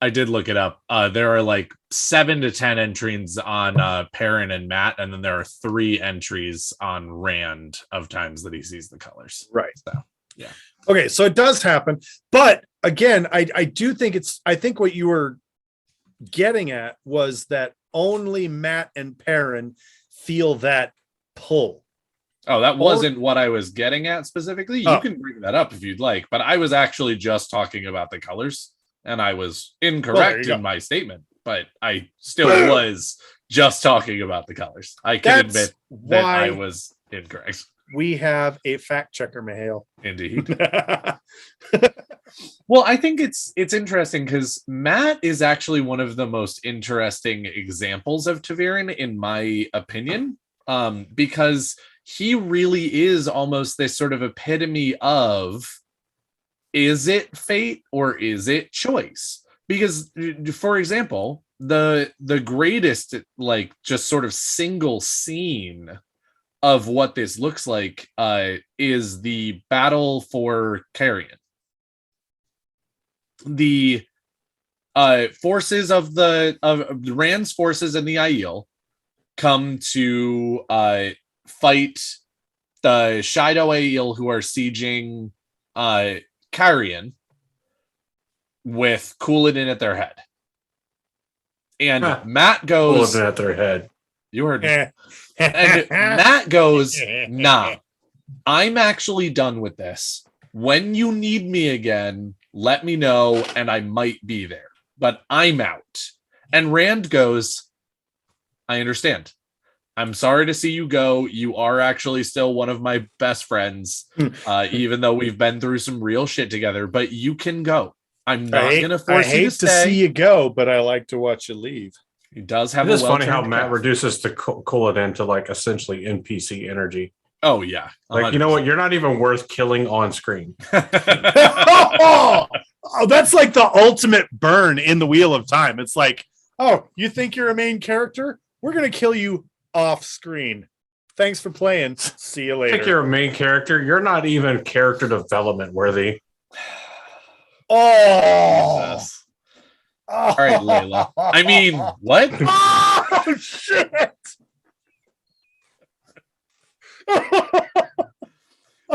I did look it up. There are like 7 to 10 entries on Perrin and Matt, and then there are 3 entries on Rand of times that he sees the colors. Right. So yeah. Okay, so it does happen, but again, I do think I think what you were getting at was that only Matt and Perrin feel that pull. Oh, that wasn't what I was getting at specifically. You can bring that up if you'd like, but I was actually just talking about the colors, and I was incorrect in my statement, but I still was just talking about the colors. I can admit that I was incorrect. We have a fact checker, Mihail. Indeed. Well, I think it's interesting because Matt is actually one of the most interesting examples of Ta'Veren, in my opinion, because he really is almost this sort of epitome of, is it fate or is it choice? Because, for example, the greatest, like, just sort of single scene of what this looks like is the battle for Carrion. The forces of Rand's forces and the Aiel come to fight the Shido Aiel, who are sieging Carrion, with Couladin at their head. And Matt goes, Couladin at their head. You heard me. And Matt goes, nah, I'm actually done with this. When you need me again, let me know, and I might be there. But I'm out. And Rand goes, I understand. I'm sorry to see you go. You are actually still one of my best friends, even though we've been through some real shit together, but you can go. I'm not going to force you to stay. I hate to see you go, but I like to watch you leave. He does have. It is funny how Matt reduces the Couladin to like essentially NPC energy. Oh yeah, 100%. Like, you know what? You're not even worth killing on screen. Oh, that's like the ultimate burn in the Wheel of Time. It's like, oh, you think you're a main character? We're gonna kill you off screen. Thanks for playing. See you later. I think you're a main character. You're not even character development worthy. Oh. Jesus. All right, Layla. I mean, what? Oh, shit.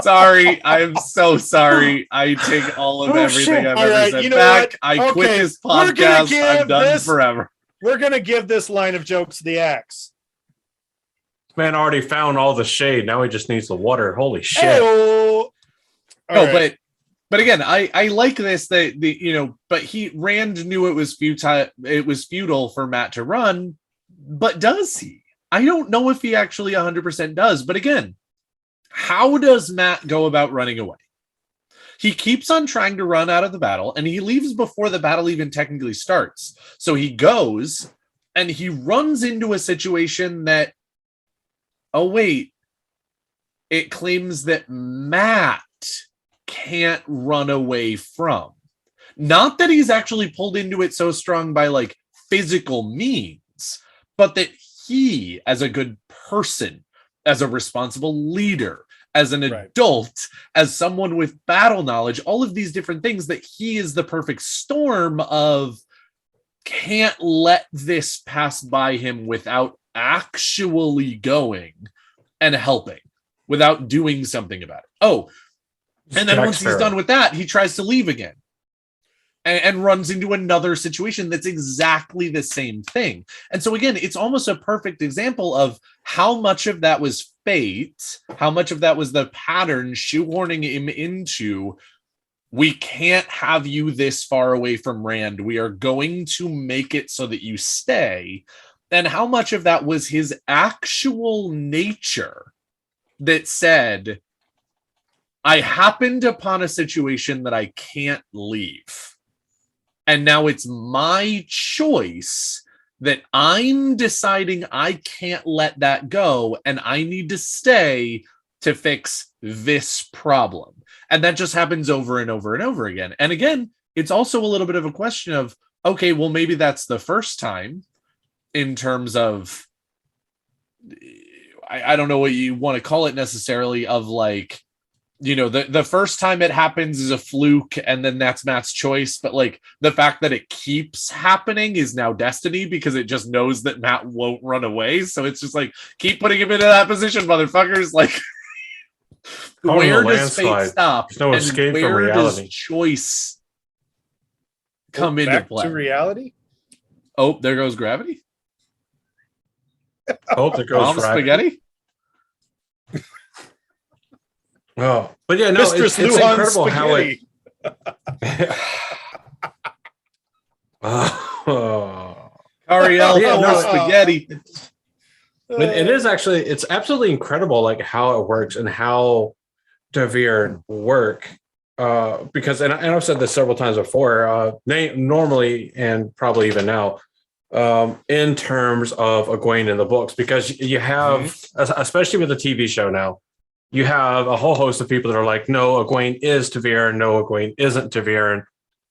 Sorry. I'm so sorry. I take all of everything I've ever said back. What? I quit this podcast. I'm done forever. We're going to give this line of jokes the axe. Man already found all the shade. Now he just needs the water. Holy shit. Hey-o. All right. But again, I like this that but Rand knew it was futile for Mat to run, but does he? I don't know if he actually 100% does. But again, how does Mat go about running away? He keeps on trying to run out of the battle, and he leaves before the battle even technically starts. So he goes and he runs into a situation that, oh wait, it claims that Mat can't run away from. Not that he's actually pulled into it so strong by like physical means, but that he, as a good person, as a responsible leader, as an adult, as someone with battle knowledge, all of these different things, that he is the perfect storm of can't let this pass by him without actually going and helping, without doing something about it. Oh, and then once he's done with that, he tries to leave again and runs into another situation that's exactly the same thing. And so again, it's almost a perfect example of how much of that was fate, how much of that was the pattern shoehorning him into, we can't have you this far away from Rand. We are going to make it so that you stay. And how much of that was his actual nature that said, I happened upon a situation that I can't leave. And now it's my choice that I'm deciding I can't let that go, and I need to stay to fix this problem. And that just happens over and over and over again. And again, it's also a little bit of a question of, okay, well, maybe that's the first time in terms of, I don't know what you want to call it necessarily, of like, the first time it happens is a fluke, and then that's Mat's choice. But like the fact that it keeps happening is now destiny, because it just knows that Mat won't run away. So it's just like, keep putting him into that position, motherfuckers. Like, where does fate stop? There's no escape from reality. Does choice come into play? To reality? Oh, there goes gravity. Oh, there goes spaghetti. Oh, but yeah, no, it's incredible spaghetti. how Ariel, spaghetti. But it is actually, it's absolutely incredible, like how it works and how ta'veren work. Because, and I've said this several times before, they normally, and probably even now, in terms of Egwene in the books, because you have, especially with the TV show now, you have a whole host of people that are like, no, Egwene is ta'veren, no, Egwene isn't ta'veren.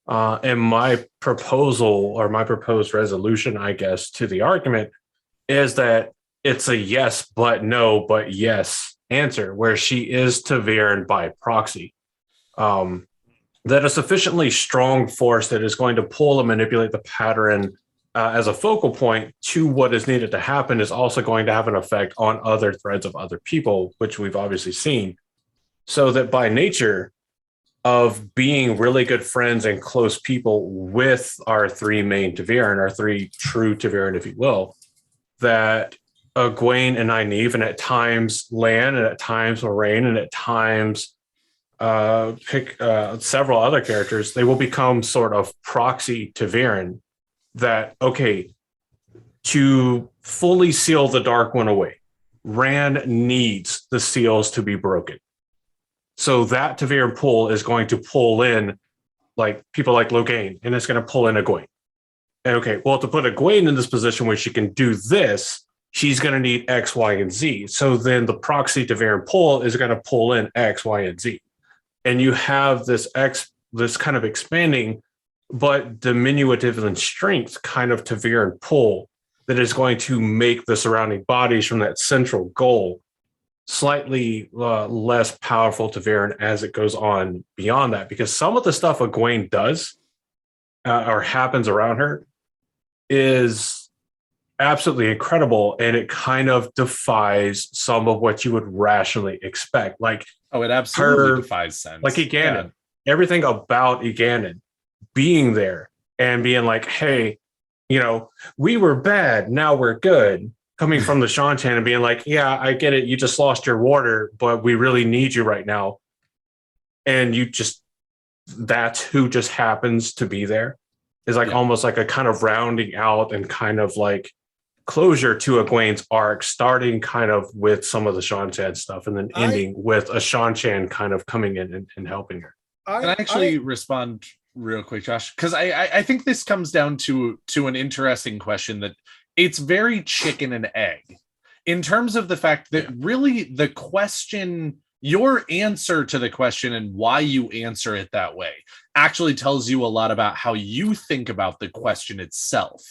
And my proposal, or my proposed resolution, I guess, to the argument is that it's a yes, but no, but yes answer, where she is ta'veren by proxy. That a sufficiently strong force that is going to pull and manipulate the pattern as a focal point to what is needed to happen is also going to have an effect on other threads of other people, which we've obviously seen. So that by nature of being really good friends and close people with our three main ta'veren, our three true ta'veren, if you will, that Egwene and Nynaeve, and at times Lan, and at times Moiraine, and at times pick several other characters, they will become sort of proxy ta'veren. That, okay, to fully seal the Dark One away, Rand needs the seals to be broken. So that ta'veren pull is going to pull in like people like Logain, and it's going to pull in Egwene. And okay, well, to put Egwene in this position where she can do this, she's going to need X, Y, and Z. So then the proxy ta'veren pull is going to pull in X, Y, and Z. And you have this kind of expanding but diminutive in strength kind of ta'veren pull that is going to make the surrounding bodies from that central goal slightly less powerful ta'veren as it goes on beyond that. Because some of the stuff Egwene does or happens around her is absolutely incredible, and it kind of defies some of what you would rationally expect. Like, it absolutely defies sense. Like Eganon, everything about Eganon being there and being like, hey, we were bad, now we're good. coming from the Shan-Chan and being like, yeah, I get it. You just lost your water, but we really need you right now. And that's who just happens to be there. Is like almost like a kind of rounding out and kind of like closure to Egwene's arc, starting kind of with some of the Shan-Chan stuff and then ending with a Shan-Chan kind of coming in and helping her. Can I actually respond real quick, Josh? Because I think this comes down to an interesting question that it's very chicken and egg in terms of the fact that really the question, your answer to the question and why you answer it that way actually tells you a lot about how you think about the question itself.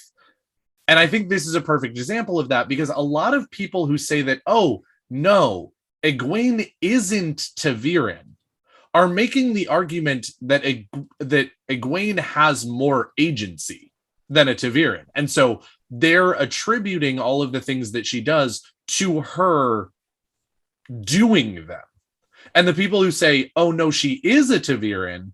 And I think this is a perfect example of that, because a lot of people who say that, oh, no, Egwene isn't ta'veren, are making the argument that that Egwene has more agency than a ta'veren. And so they're attributing all of the things that she does to her doing them. And the people who say, oh, no, she is a ta'veren,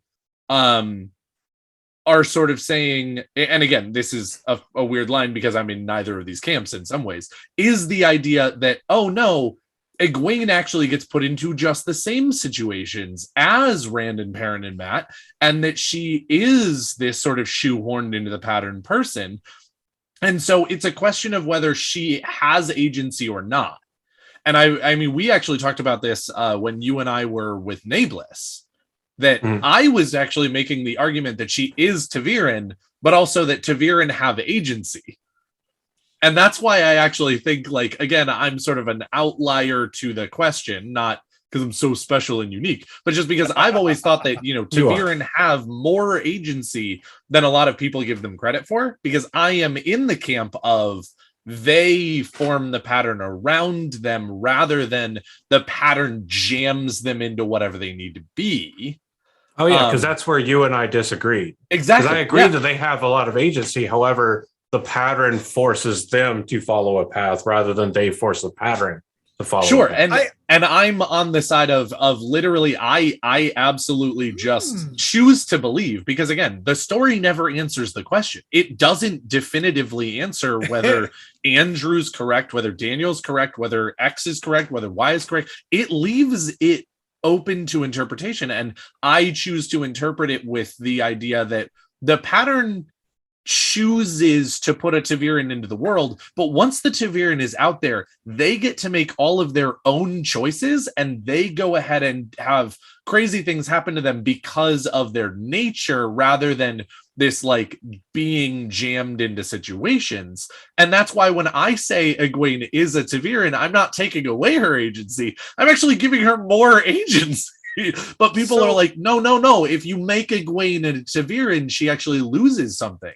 are sort of saying, and again, this is a weird line because I'm in neither of these camps in some ways, is the idea that, oh, no, Egwene actually gets put into just the same situations as Rand and Perrin and Mat, and that she is this sort of shoehorned into the pattern person. And so it's a question of whether she has agency or not. And I mean, we actually talked about this when you and I were with Nameless, that I was actually making the argument that she is ta'veren, but also that ta'veren have agency. And that's why I actually think, like, again, I'm sort of an outlier to the question, not because I'm so special and unique, but just because I've always thought that, ta'veren have more agency than a lot of people give them credit for, because I am in the camp of they form the pattern around them rather than the pattern jams them into whatever they need to be. Oh, yeah, because that's where you and I disagreed. Exactly. Because I agree that they have a lot of agency. However, the pattern forces them to follow a path rather than they force the pattern to follow. Sure. And I'm on the side of literally, I absolutely just choose to believe, because again, the story never answers the question. It doesn't definitively answer whether Andrew's correct, whether Daniel's correct, whether X is correct, whether Y is correct. It leaves it open to interpretation. And I choose to interpret it with the idea that the pattern chooses to put a ta'veren into the world, but once the ta'veren is out there, they get to make all of their own choices, and they go ahead and have crazy things happen to them because of their nature, rather than this like being jammed into situations. And that's why when I say Egwene is a ta'veren, I'm not taking away her agency, I'm actually giving her more agency. But people are like, no. If you make Egwene a ta'veren, she actually loses something.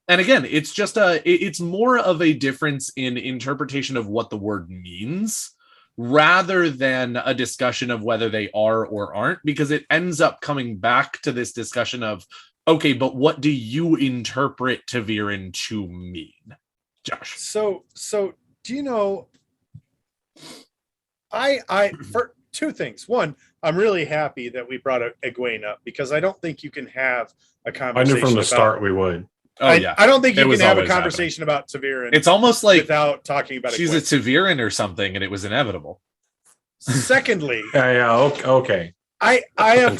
And again, it's just it's more of a difference in interpretation of what the word means, rather than a discussion of whether they are or aren't, because it ends up coming back to this discussion of, okay, but what do you interpret ta'veren to mean, Josh? So do you know? I for two things. One, I'm really happy that we brought Egwene up, because I don't think you can have a conversation. I knew from the start we would. Oh, yeah. I don't think you can have a conversation about ta'veren. It's almost like without talking about she's a ta'veren or something, and it was inevitable. Secondly, okay. I have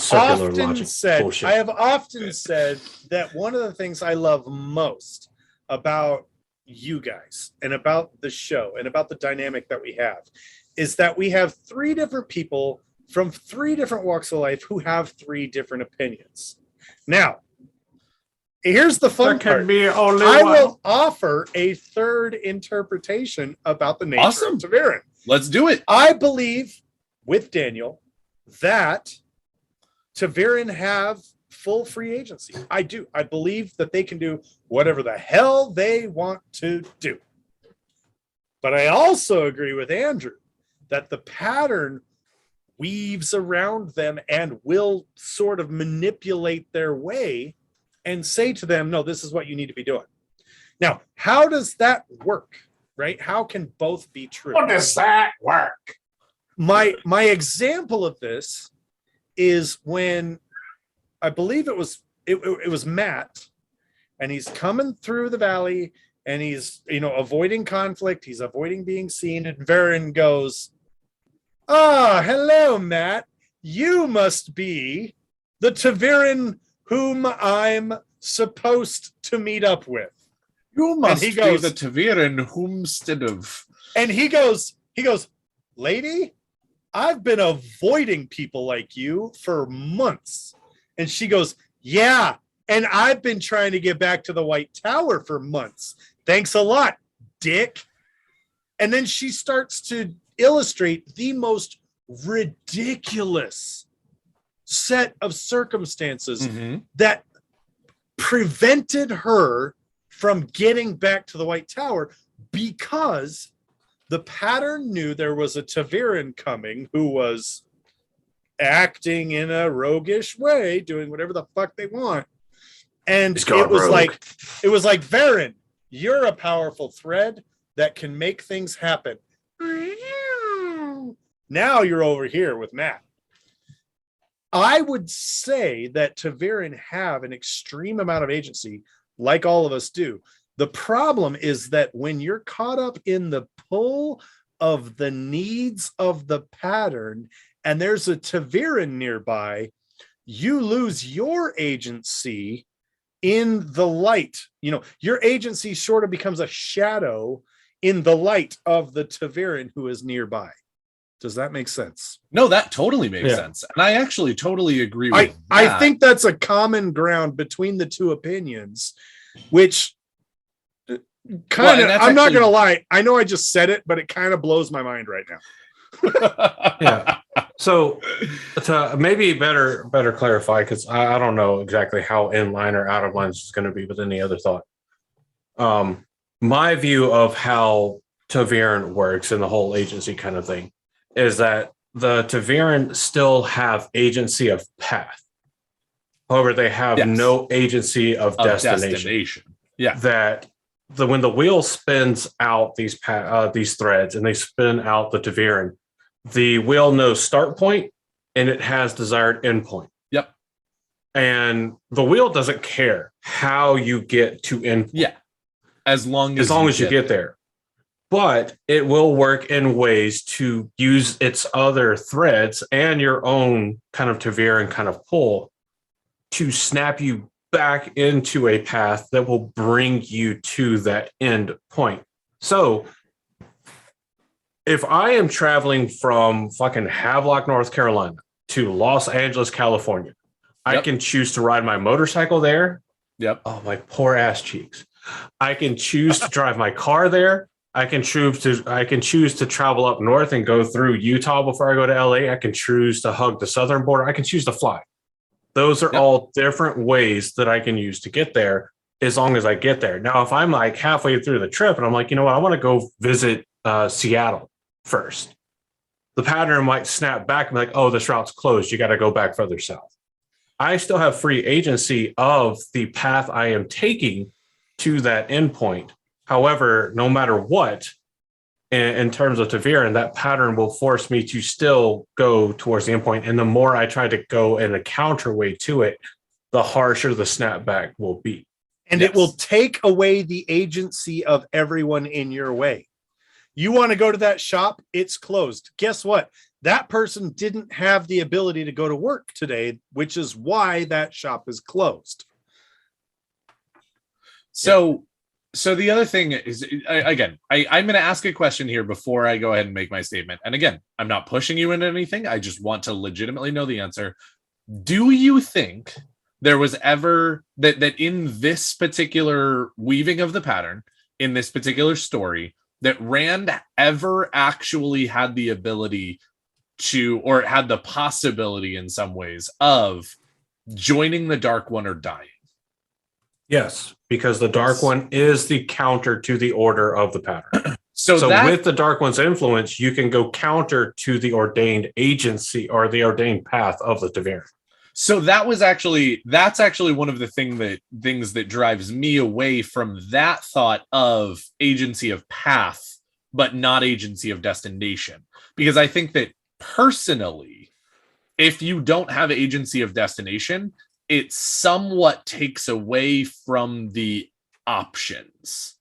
often said that one of the things I love most about you guys and about the show and about the dynamic that we have is that we have three different people from three different walks of life who have three different opinions. Now, here's the fun part. I will offer a third interpretation about the nature of ta'veren. Let's do it. I believe with Daniel that ta'veren have full free agency. I do. I believe that they can do whatever the hell they want to do. But I also agree with Andrew that the pattern weaves around them and will sort of manipulate their way and say to them, no, this is what you need to be doing. Now, how does that work, right? How can both be true? How does that work? My example of this is when I believe it was Mat, and he's coming through the valley and he's, avoiding conflict. He's avoiding being seen. And Varen goes, hello, Matt. You must be the Taviran whom I'm supposed to meet up with. You must be the Taviran whomstead of. And he goes, lady, I've been avoiding people like you for months. And she goes, yeah, and I've been trying to get back to the White Tower for months. Thanks a lot, dick. And then she starts to illustrate the most ridiculous set of circumstances that prevented her from getting back to the White Tower, because the pattern knew there was a Taviran coming who was acting in a roguish way, doing whatever the fuck they want. And it was like, Varen, you're a powerful thread that can make things happen. Now you're over here with Matt. I would say that Taviran have an extreme amount of agency, like all of us do. The problem is that when you're caught up in the pull of the needs of the pattern, and there's a Taviran nearby, you lose your agency in the light. Your agency sort of becomes a shadow in the light of the Taviran who is nearby. Does that make sense? No, that totally makes sense. And I actually totally agree with that. I think that's a common ground between the two opinions, which kind of, I'm not going to lie. I know I just said it, but it kind of blows my mind right now. Yeah. So to maybe better clarify, because I don't know exactly how in line or out of line is going to be with any other thought. My view of how Taviran works and the whole agency kind of thing is that the Taviran still have agency of path. However, they have no agency of destination. Yeah. That when the wheel spins out these threads and they spin out the Taviran, the wheel knows start point and it has desired end point. Yep. And the wheel doesn't care how you get to end point. Yeah. As long as you get there. But it will work in ways to use its other threads and your own kind of Taviran kind of pull to snap you back into a path that will bring you to that end point. So if I am traveling from fucking Havelock, North Carolina to Los Angeles, California, I can choose to ride my motorcycle there. Yep. Oh, my poor ass cheeks. I can choose to drive my car there. I can choose to travel up north and go through Utah before I go to LA. I can choose to hug the southern border. I can choose to fly. Those are all different ways that I can use to get there as long as I get there. Now, if I'm like halfway through the trip and I'm like, you know what, I want to go visit Seattle first, the pattern might snap back and be like, oh, this route's closed. You got to go back further south. I still have free agency of the path I am taking to that endpoint. However, no matter what, in terms of Taviran, that pattern will force me to still go towards the endpoint. And the more I try to go in a counter way to it, the harsher the snapback will be. And it will take away the agency of everyone in your way. You want to go to that shop, it's closed. Guess what? That person didn't have the ability to go to work today, which is why that shop is closed. So the other thing is, again, I'm going to ask a question here before I go ahead and make my statement. And again, I'm not pushing you into anything. I just want to legitimately know the answer. Do you think there was ever that in this particular weaving of the pattern, in this particular story, that Rand ever actually had the ability to, or had the possibility in some ways of joining the Dark One or dying? Yes, because the Dark One is the counter to the order of the pattern. So with the Dark One's influence, you can go counter to the ordained agency or the ordained path of the Taviran. So that's actually one of the things that drives me away from that thought of agency of path, but not agency of destination. Because I think that personally, if you don't have agency of destination, it somewhat takes away from the options.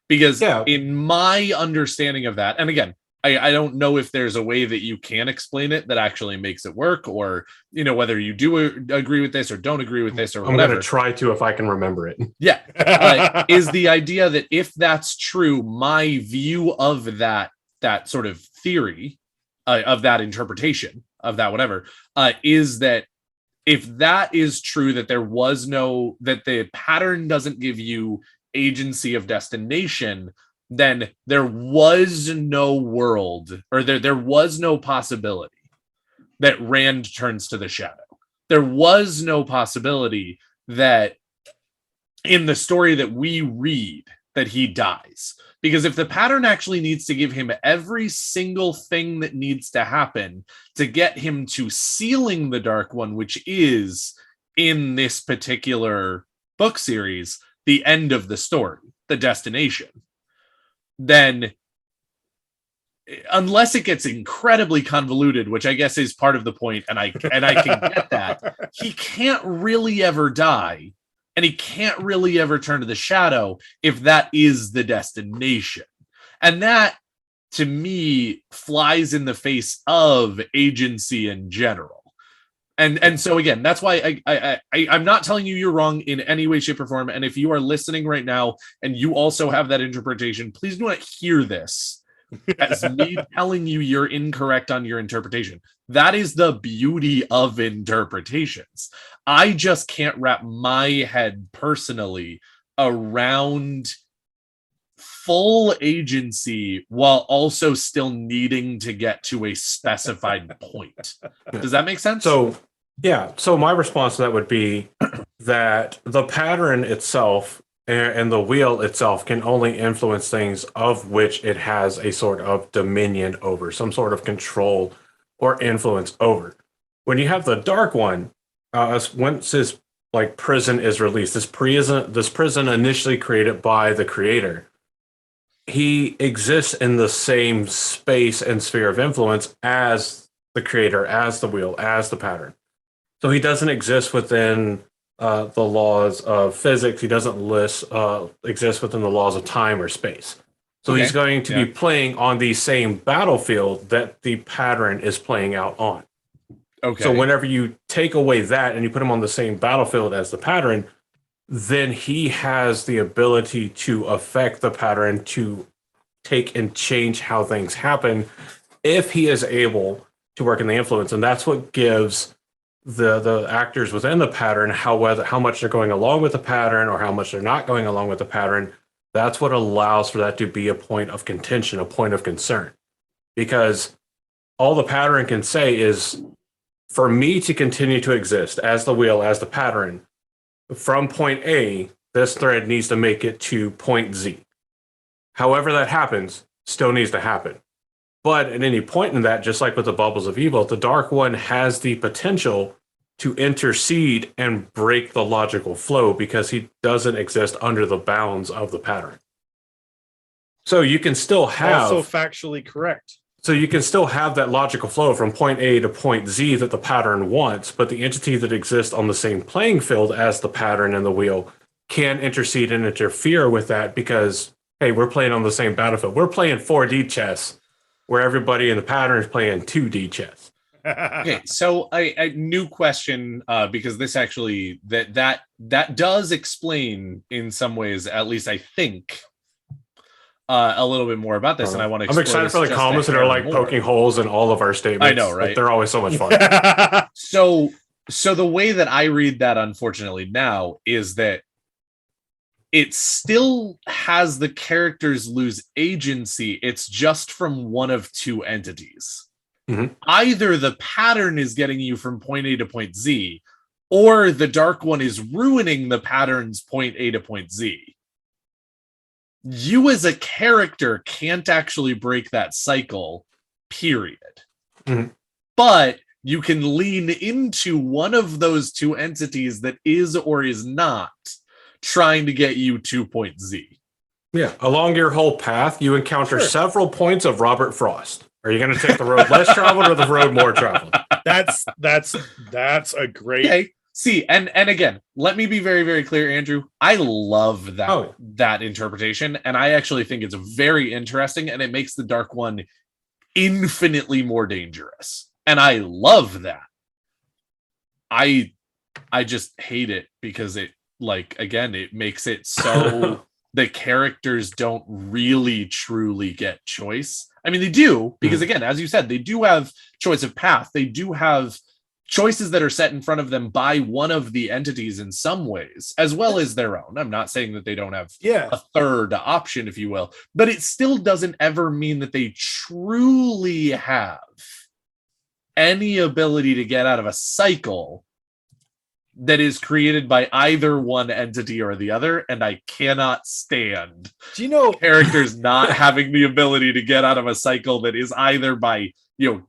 Because in my understanding of that, and again, I don't know if there's a way that you can explain it that actually makes it work, or whether you do agree with this or don't agree with this or whatever. I'm going to try to if I can remember it. Yeah, is the idea that if that's true, my view of that sort of theory, of that interpretation of that whatever, is that if that is true, that that the pattern doesn't give you agency of destination, then there was no world, or there was no possibility that Rand turns to the shadow. There was no possibility that in the story that we read that he dies. Because if the pattern actually needs to give him every single thing that needs to happen to get him to sealing the Dark One, which is in this particular book series, the end of the story, the destination, then unless it gets incredibly convoluted, which I guess is part of the point, and I can get that, he can't really ever die, and he can't really ever turn to the shadow if that is the destination. And that, to me, flies in the face of agency in general. And so again, that's why I'm not telling you you're wrong in any way, shape, or form. And if you are listening right now and you also have that interpretation, please do not hear this as me telling you you're incorrect on your interpretation. That is the beauty of interpretations. I just can't wrap my head personally around full agency while also still needing to get to a specified point. Does that make sense? So my response to that would be that the pattern itself and the wheel itself can only influence things of which it has a sort of dominion over, some sort of control or influence over. When you have the Dark One, once his prison is released, this prison initially created by the creator, he exists in the same space and sphere of influence as the creator, as the wheel, as the pattern. So he doesn't exist within the laws of physics. He doesn't exist within the laws of time or space. So he's going to be playing on the same battlefield that the pattern is playing out on. Okay. So whenever you take away that and you put him on the same battlefield as the pattern, then he has the ability to affect the pattern, to take and change how things happen if he is able to work in the influence. And that's what gives the actors within the pattern how much they're going along with the pattern or how much they're not going along with the pattern. That's what allows for that to be a point of contention, a point of concern. Because all the pattern can say is, for me to continue to exist as the wheel, as the pattern, from point A, this thread needs to make it to point Z. However that happens, still needs to happen. But at any point in that, just like with the bubbles of evil, the Dark One has the potential to intercede and break the logical flow because he doesn't exist under the bounds of the pattern. So you can still have... Also factually correct. So you can still have that logical flow from point A to point Z that the pattern wants, but the entity that exists on the same playing field as the pattern and the wheel can intercede and interfere with that because, hey, we're playing on the same battlefield. We're playing 4D chess, where everybody in the pattern is playing 2D chess. Okay, so a new question, because this actually, that does explain in some ways, at least I think, a little bit more about this, and I want to. I'm excited for the comments that are poking holes in all of our statements. I know, right? They're always so much fun. So the way that I read that, unfortunately, now is that it still has the characters lose agency. It's just from one of two entities. Mm-hmm. Either the pattern is getting you from point A to point Z, or the Dark One is ruining the pattern's point A to point Z. You as a character can't actually break that cycle, period. Mm-hmm. But you can lean into one of those two entities that is or is not trying to get you to point Z. Yeah, along your whole path, you encounter several points of Robert Frost. Are you going to take the road less traveled or the road more traveled? That's a great. Okay. See, and again, let me be very, very clear, Andrew. I love that that interpretation, and I actually think it's very interesting, and it makes the Dark One infinitely more dangerous. And I love that. I just hate it because it, like, again, it makes it so the characters don't really truly get choice. I mean, they do, because again, as you said, they do have choice of path. They do have choices that are set in front of them by one of the entities in some ways, as well as their own. I'm not saying that they don't have a third option, if you will, but it still doesn't ever mean that they truly have any ability to get out of a cycle that is created by either one entity or the other. And I cannot stand characters not having the ability to get out of a cycle that is either by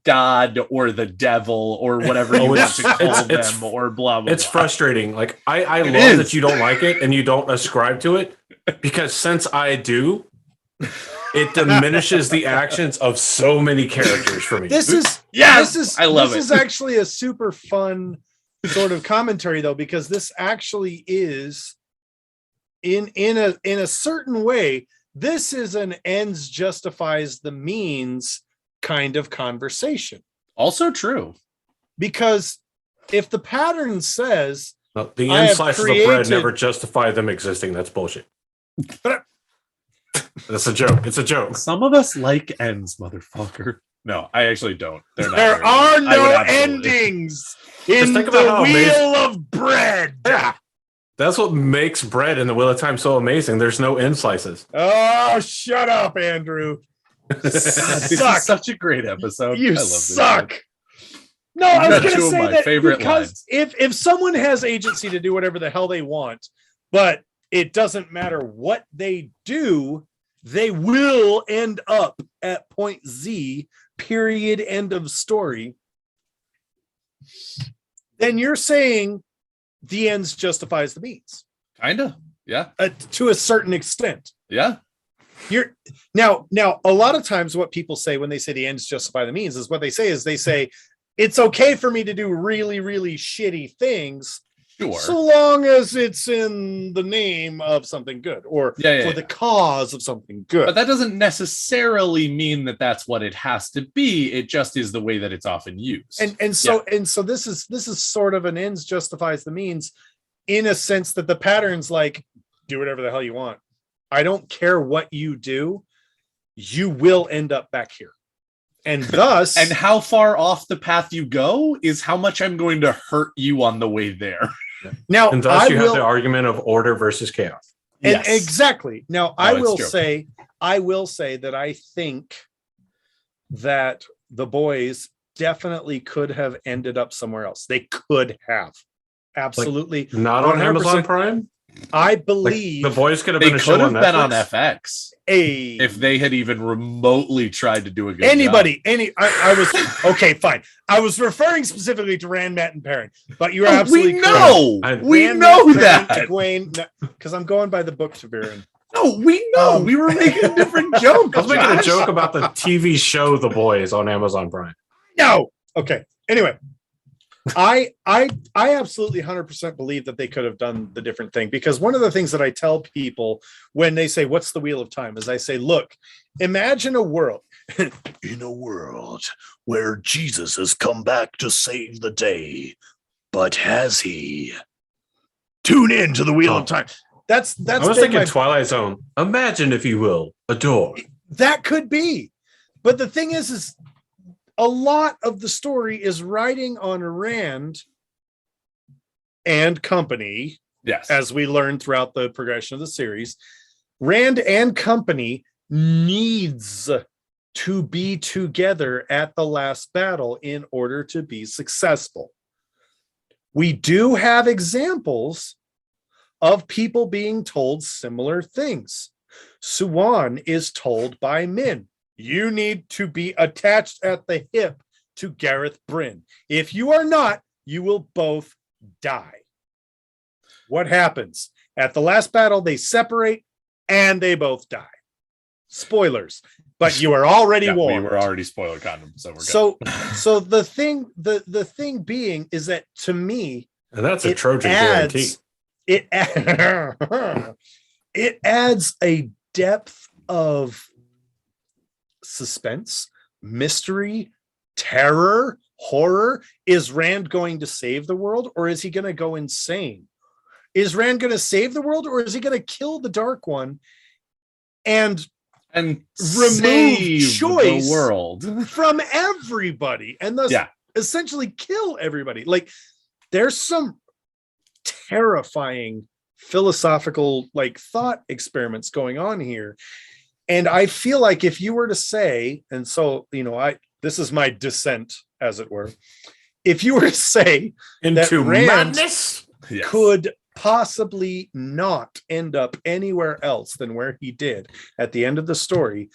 God or the devil or whatever you want to call them, or blah blah. It's frustrating. Like I love that you don't like it and you don't ascribe to it, because since I do, it diminishes the actions of so many characters for me. This is actually a super fun sort of commentary, though, because this actually is in a certain way, this is an ends justifies the means kind of conversation. Also true, because if the pattern says the end slices of bread never justify them existing, that's bullshit. But that's a joke. It's a joke. Some of us like ends, motherfucker. No, I actually don't. There are no endings in the Wheel of Bread. Yeah. That's what makes bread in the Wheel of Time so amazing. There's no end slices. Oh, shut up, Andrew. This is such a great episode. You suck. No, I was going to say that because if someone has agency to do whatever the hell they want, but it doesn't matter what they do, they will end up at point Z, period, end of story. Then you're saying the ends justifies the means. Kinda, yeah. To a certain extent. Yeah. You're now a lot of times what people say when they say the ends justify the means is what they say it's okay for me to do really, really shitty things, so long as it's in the name of something good or for the cause of something good. But that doesn't necessarily mean that that's what it has to be. It just is the way that it's often used. And so this is sort of an ends justifies the means, in a sense that the pattern's like, do whatever the hell you want. I don't care what you do, you will end up back here. And thus, and how far off the path you go is how much I'm going to hurt you on the way there. Now, and thus you have the argument of order versus chaos. And exactly. Now, I will say that I think that the boys definitely could have ended up somewhere else. They could have. Absolutely. Like, not on Amazon Prime? I believe the boys could have been a show on Netflix. Been on FX if they had even remotely tried to do a good job. I was okay, fine. I was referring specifically to Rand, Matt, and Perrin, but you're absolutely correct. We know that, Dwayne, because I'm going by the book to Baron. No, we know. We were making a different joke. I was making a joke about the TV show The Boys on Amazon Prime. No. Okay. Anyway. I absolutely 100% believe that they could have done the different thing, because one of the things that I tell people when they say, what's the Wheel of Time, is I say, look, imagine a world in a world where Jesus has come back to save the day, but has he? Tune in to the Wheel of Time. That's I was thinking Twilight Zone. Imagine, if you will, a door. That could be. But the thing is a lot of the story is riding on Rand and company. Yes. As we learned throughout the progression of the series, Rand and company needs to be together at the last battle in order to be successful. We do have examples of people being told similar things. Siuan is told by Min, you need to be attached at the hip to Gareth Bryn. If you are not, you will both die. What happens? At the last battle, they separate and they both die. Spoilers, but you are already warned. We were already spoiler condom, so we're good. So the thing being is that, to me, And that's a Trojan guarantee. It it adds a depth of suspense, mystery, terror, horror. Is Rand going to save the world, or is he going to go insane? Is Rand going to save the world, or is he going to kill the Dark One and remove choice the world from everybody, and thus essentially kill everybody? Like, there's some terrifying philosophical thought experiments going on here. And I feel like if you were to say, and so, this is my dissent, as it were, if you were to say into that Rand madness could possibly not end up anywhere else than where he did at the end of the story,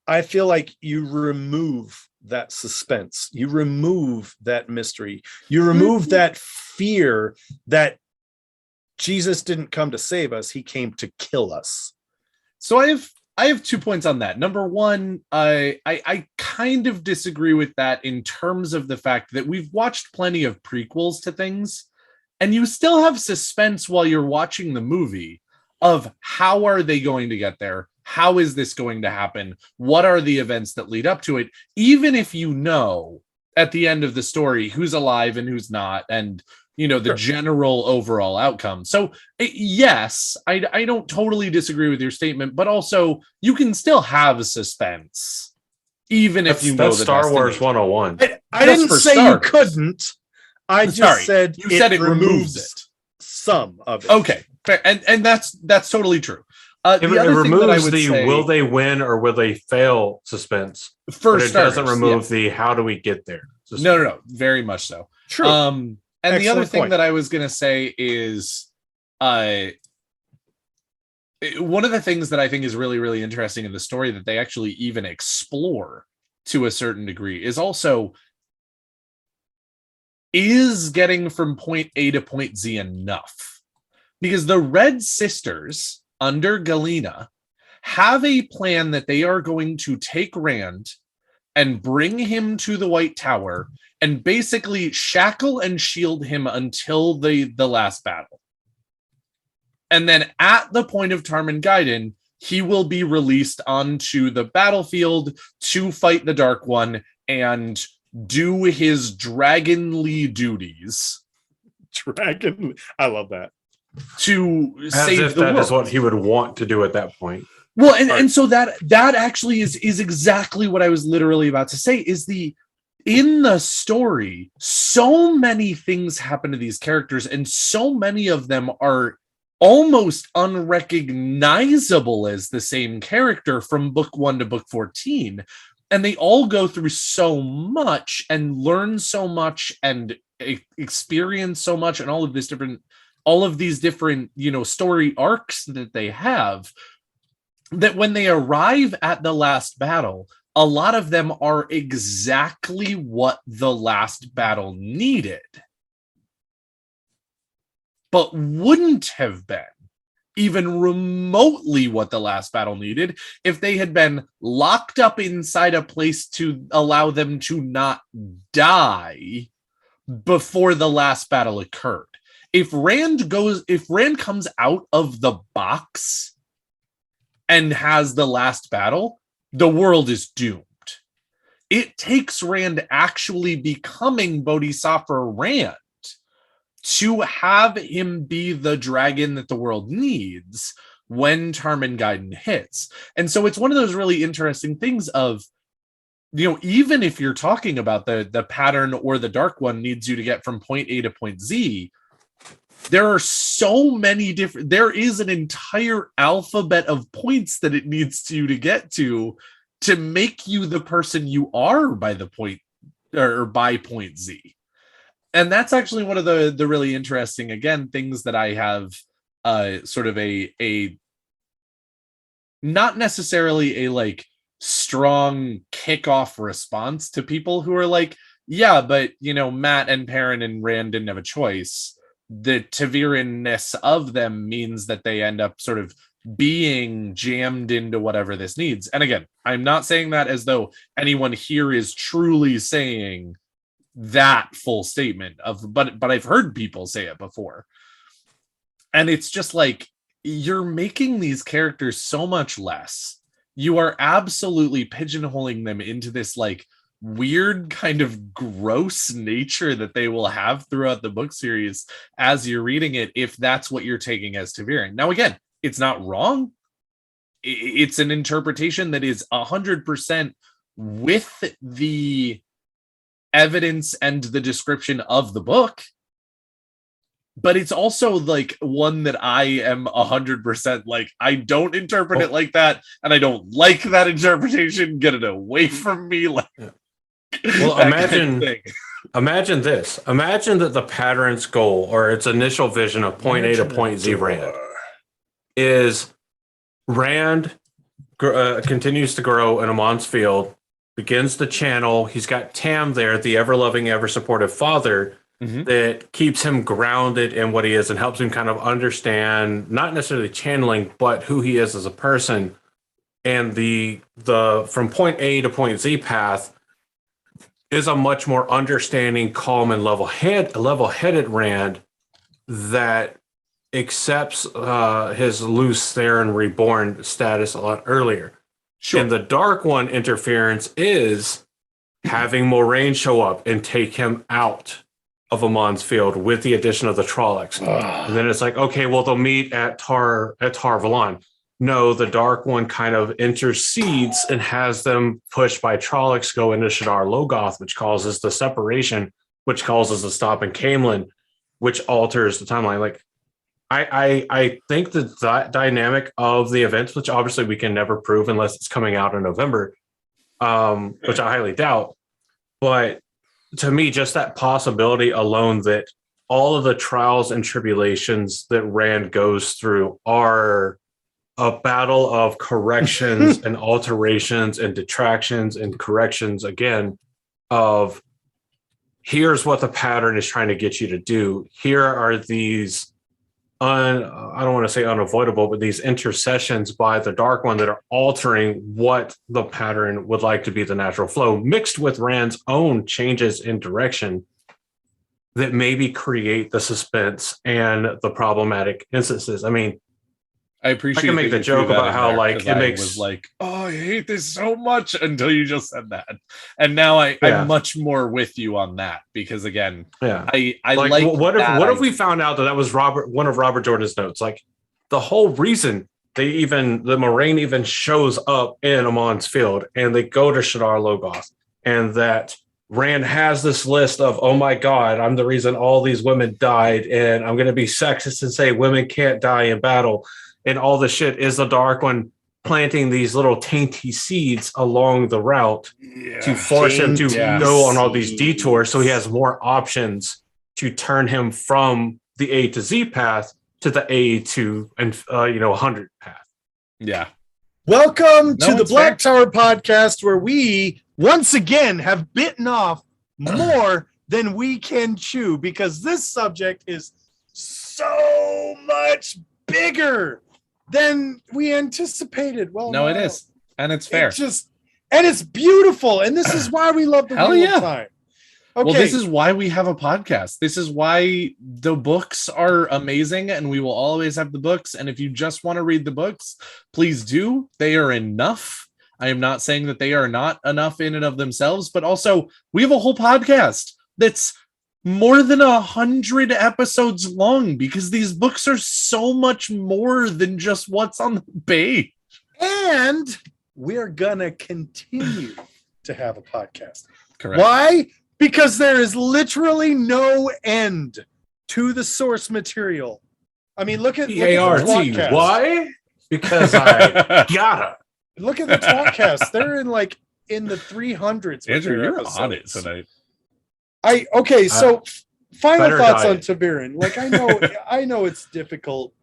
I feel like you remove that suspense, you remove that mystery, you remove that fear that Jesus didn't come to save us, he came to kill us. So I have 2 points on that. Number one, I kind of disagree with that in terms of the fact that we've watched plenty of prequels to things, and you still have suspense while you're watching the movie of how are they going to get there? How is this going to happen? What are the events that lead up to it? Even if you know at the end of the story who's alive and who's not, and the general overall outcome. So yes, I don't totally disagree with your statement, but also you can still have suspense, even if you know that's Star Wars 101. I didn't say you couldn't. I just said you said it removes it. Some of it. Okay, fair. And that's totally true. It removes will they win or will they fail suspense. For it starters, doesn't remove the how do we get there suspense. No, very much so. True. And excellent the other thing point that I was going to say is one of the things that I think is really, really interesting in the story that they actually even explore to a certain degree is also, is getting from point A to point Z enough? Because the Red Sisters under Galena have a plan that they are going to take Rand and bring him to the White Tower and basically shackle and shield him until the last battle. And then at the point of Tarmangaiden, he will be released onto the battlefield to fight the Dark One and do his dragonly duties. I love that. To As save if the that world. is what he would want to do at that point. Well, and so that actually is exactly what I was literally about to say, is in the story, so many things happen to these characters, and so many of them are almost unrecognizable as the same character from book 1 to book 14. And they all go through so much and learn so much and experience so much, and all of these different, story arcs that they have, that when they arrive at the last battle, a lot of them are exactly what the last battle needed, but wouldn't have been even remotely what the last battle needed if they had been locked up inside a place to allow them to not die before the last battle occurred. If Rand comes out of the box and has the last battle, the world is doomed. It takes Rand actually becoming Bodhisattva Rand to have him be the dragon that the world needs when Tarmangaiden hits. And so it's one of those really interesting things of, even if you're talking about the pattern or the Dark One needs you to get from point A to point Z, there are so many there is an entire alphabet of points that it needs to get to make you the person you are by the point, or by point Z. And that's actually one of the really interesting, again, things that I have sort of a not necessarily a strong kickoff response to people who are like, yeah, but Matt and Perrin and Rand didn't have a choice. The Ta'Veren-ness of them means that they end up sort of being jammed into whatever this needs. And again, I'm not saying that as though anyone here is truly saying that full statement of, but I've heard people say it before. And it's just like, you're making these characters so much less. You are absolutely pigeonholing them into this like weird kind of gross nature that they will have throughout the book series as you're reading it, if that's what you're taking as ta'veren. Now, again, it's not wrong. It's an interpretation that is 100% with the evidence and the description of the book. But it's also like one that I am 100% like, I don't interpret it like that, and I don't like that interpretation. Get it away from me. Like, well, imagine this. Imagine that the pattern's goal or its initial vision of point A to point Z Rand is Rand continues to grow in Amon's field, begins to channel. He's got Tam there, the ever-loving, ever-supportive father, that keeps him grounded in what he is and helps him kind of understand, not necessarily channeling, but who he is as a person. And the from point A to point Z path is a much more understanding, calm, and level-headed Rand that accepts his Luce Theron reborn status a lot earlier. Sure. And the Dark One interference is having Moiraine show up and take him out of Amon's field with the addition of the Trollocs. And then it's like, okay, well, they'll meet at Tar Valon. No, the Dark One kind of intercedes and has them pushed by Trollocs go into Shadar Logoth, which causes the separation, which causes the stop in Caemlyn, which alters the timeline. Like, I think that dynamic of the events, which obviously we can never prove unless it's coming out in November, which I highly doubt. But to me, just that possibility alone that all of the trials and tribulations that Rand goes through are a battle of corrections and alterations and detractions and corrections again of here's what the pattern is trying to get you to do. Here are these I don't want to say unavoidable, but these intercessions by the Dark One that are altering what the pattern would like to be the natural flow, mixed with Rand's own changes in direction that maybe create the suspense and the problematic instances. I mean, I appreciate. I can make the joke about how like it makes was like, oh, I hate this so much until you just said that, and now I'm much more with you on that because again, I like what if we found out that was one of Robert Jordan's notes, like the whole reason the Moiraine even shows up in Amon's field and they go to Shadar Logoth, and that Rand has this list of, oh my God, I'm the reason all these women died, and I'm going to be sexist and say women can't die in battle. And all the shit is the Dark One planting these little tainty seeds along the route to force him to go on all these detours so he has more options to turn him from the A to Z path to the A to 100 path. Yeah. Welcome to the Black Tower podcast, where we once again have bitten off more than we can chew because this subject is so much bigger than we anticipated. Well, no, it is, and it's fair. And it's beautiful, and this is why we love the Wheel of Time. Okay. Well, this is why we have a podcast. This is why the books are amazing, and we will always have the books. And if you just want to read the books, please do. They are enough. I am not saying that they are not enough in and of themselves, but also we have a whole podcast that's more than 100 episodes long because these books are so much more than just what's on the page. And we're gonna continue to have a podcast. Correct. Why? Because there is literally no end to the source material. I mean, look at the Twatcast. Why? Because I gotta. Look at the Twatcast. They're in the 300s. Andrew, you're on it tonight. So final thoughts on diet. ta'veren. Like I know it's difficult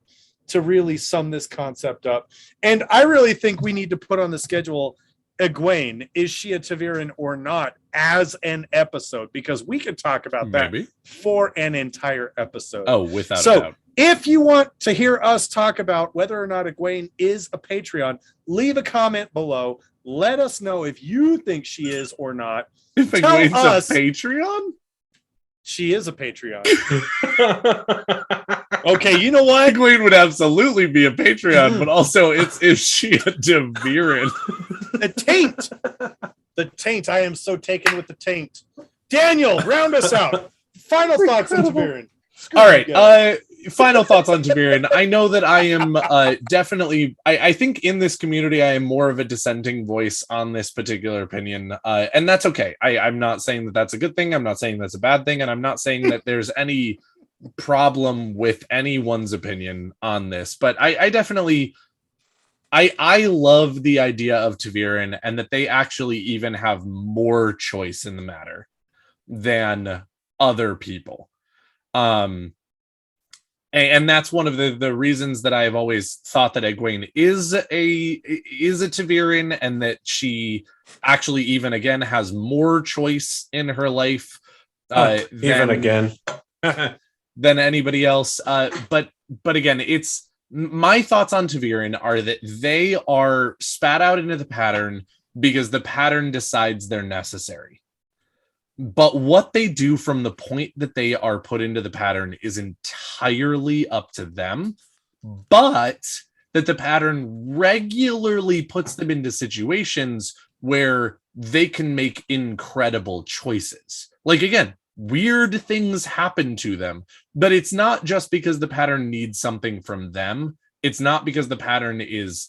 to really sum this concept up, and I really think we need to put on the schedule Egwene. Is she a ta'veren or not as an episode? Because we could talk about that for an entire episode. Oh, without a doubt. If you want to hear us talk about whether or not Egwene is a Patreon, leave a comment below. Let us know if you think she is or not. If Egwene's a Patreon? She is a Patreon. Okay, you know what? Egwene would absolutely be a Patreon, but also is she a ta'veren? The taint. The taint. I am so taken with the taint. Daniel, round us out. Final thoughts on ta'veren. All right. Final thoughts on ta'veren. I know that I am definitely. I think in this community, I am more of a dissenting voice on this particular opinion, and that's okay. I'm not saying that that's a good thing. I'm not saying that's a bad thing, and I'm not saying that there's any problem with anyone's opinion on this. But I definitely. I love the idea of ta'veren and that they actually even have more choice in the matter than other people. And that's one of the reasons that I've always thought that Egwene is a ta'veren, and that she actually even again has more choice in her life than anybody else. But again, it's my thoughts on ta'veren are that they are spat out into the pattern because the pattern decides they're necessary. But what they do from the point that they are put into the pattern is entirely up to them. But that the pattern regularly puts them into situations where they can make incredible choices. Like, again, weird things happen to them, but it's not just because the pattern needs something from them. It's not because the pattern is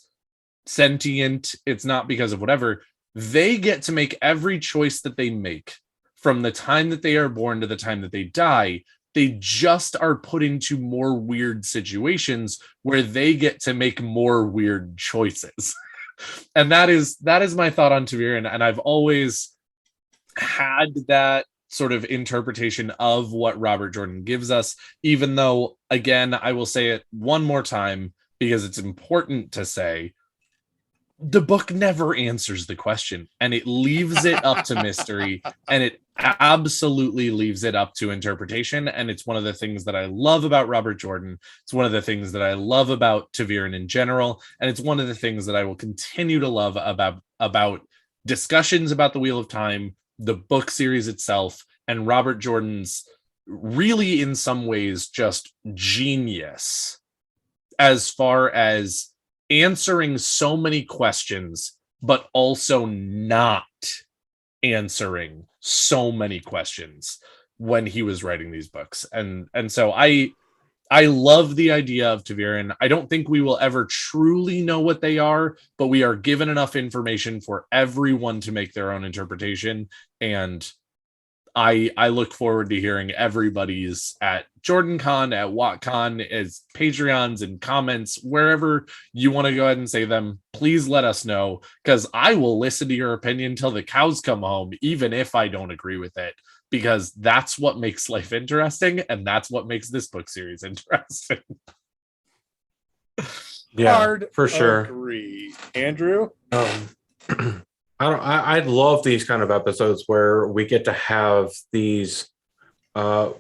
sentient. It's not because of whatever. They get to make every choice that they make. From the time that they are born to the time that they die, they just are put into more weird situations where they get to make more weird choices. And that is my thought on ta'veren. And I've always had that sort of interpretation of what Robert Jordan gives us, even though, again, I will say it one more time because it's important to say, the book never answers the question, and it leaves it up to mystery, and it absolutely leaves it up to interpretation. And it's one of the things that I love about Robert Jordan. It's one of the things that I love about ta'veren in general, and it's one of the things that I will continue to love about discussions about the Wheel of Time, the book series itself, and Robert Jordan's really, in some ways, just genius as far as answering so many questions, but also not answering so many questions when he was writing these books. And so I love the idea of ta'veren. I don't think we will ever truly know what they are, but we are given enough information for everyone to make their own interpretation. And I look forward to hearing everybody's at JordanCon, at WotCon, as Patreons and comments, wherever you want to go ahead and say them. Please let us know, because I will listen to your opinion till the cows come home, even if I don't agree with it, because that's what makes life interesting, and that's what makes this book series interesting. Yeah, Hard for sure. Agree. Andrew? I'd love these kind of episodes where we get to have these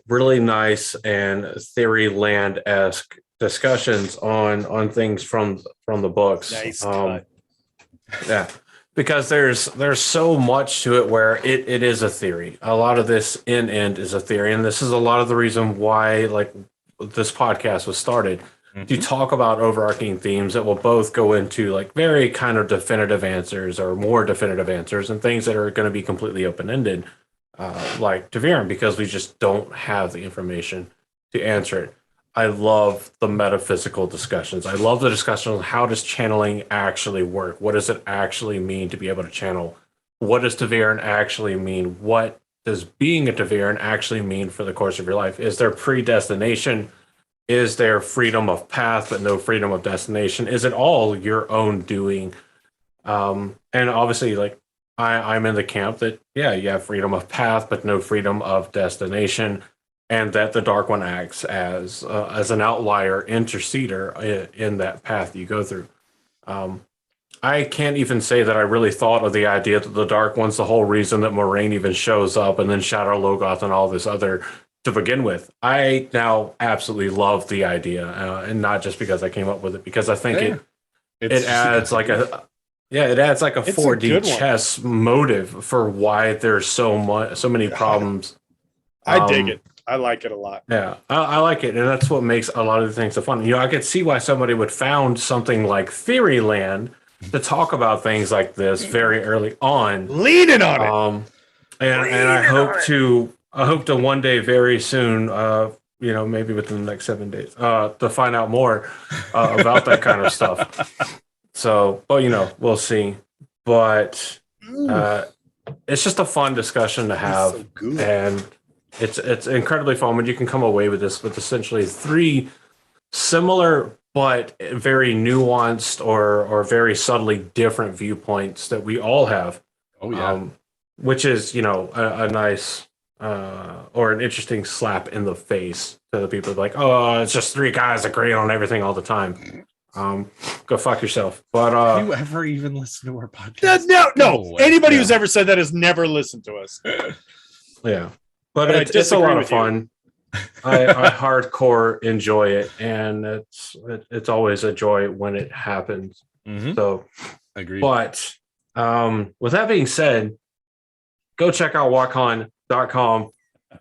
really nice and theory land-esque discussions on things from the books. Nice cut. Yeah, because there's so much to it where it is a theory. A lot of this in end is a theory, and this is a lot of the reason why this podcast was started. To talk about overarching themes that will both go into very kind of definitive answers or more definitive answers, and things that are going to be completely open-ended, like ta'veren, because we just don't have the information to answer it. I love the metaphysical discussions. I love the discussion on how does channeling actually work? What does it actually mean to be able to channel? What does ta'veren actually mean? What does being a ta'veren actually mean for the course of your life? Is there predestination? Is there freedom of path but no freedom of destination? Is it all your own doing? And obviously, I'm in the camp that, yeah, you have freedom of path but no freedom of destination, and that the Dark One acts as an outlier interceder in that path you go through. I can't even say that I really thought of the idea that the Dark One's the whole reason that Moiraine even shows up, and then Shadow Logoth and all this other to begin with. I now absolutely love the idea, and not just because I came up with it, because I think it adds like a 4D chess motive for why there's so many problems I dig it. I like it a lot. Yeah, I like it, and that's what makes a lot of the things so fun. I could see why somebody would found something like Theoryland to talk about things like this very early on, leaning on it. And I hope to one day, very soon, maybe within the next 7 days, to find out more about that kind of stuff. So, but we'll see. But it's just a fun discussion to have, so and it's incredibly fun when you can come away with this with essentially 3 similar but very nuanced or very subtly different viewpoints that we all have. Oh yeah, which is a nice or an interesting slap in the face to the people like, oh, it's just 3 guys agreeing on everything all the time. Go fuck yourself. But have you ever even listened to our podcast? No. Anybody who's ever said that has never listened to us. Yeah. But it's a lot of fun. I hardcore enjoy it, and it's always a joy when it happens. Mm-hmm. So, agreed. But with that being said, go check out WatCon.com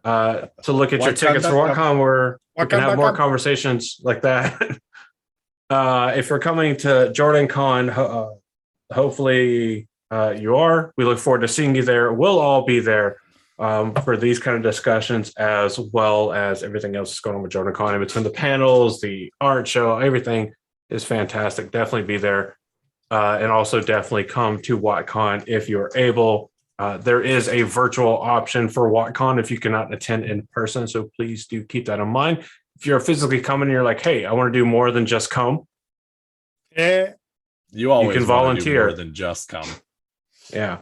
to look at your tickets for WatCon, where we can have more conversations like that. If you're coming to JordanCon, hopefully you are. We look forward to seeing you there. We'll all be there for these kind of discussions, as well as everything else that's going on with JordanCon. In between the panels, the art show, everything is fantastic. Definitely be there. And also definitely come to WatCon if you're able. There is a virtual option for WatCon if you cannot attend in person. So please do keep that in mind. If you're physically coming and you're like, hey, I want to do more than just come. You always can volunteer more than just come. Yeah.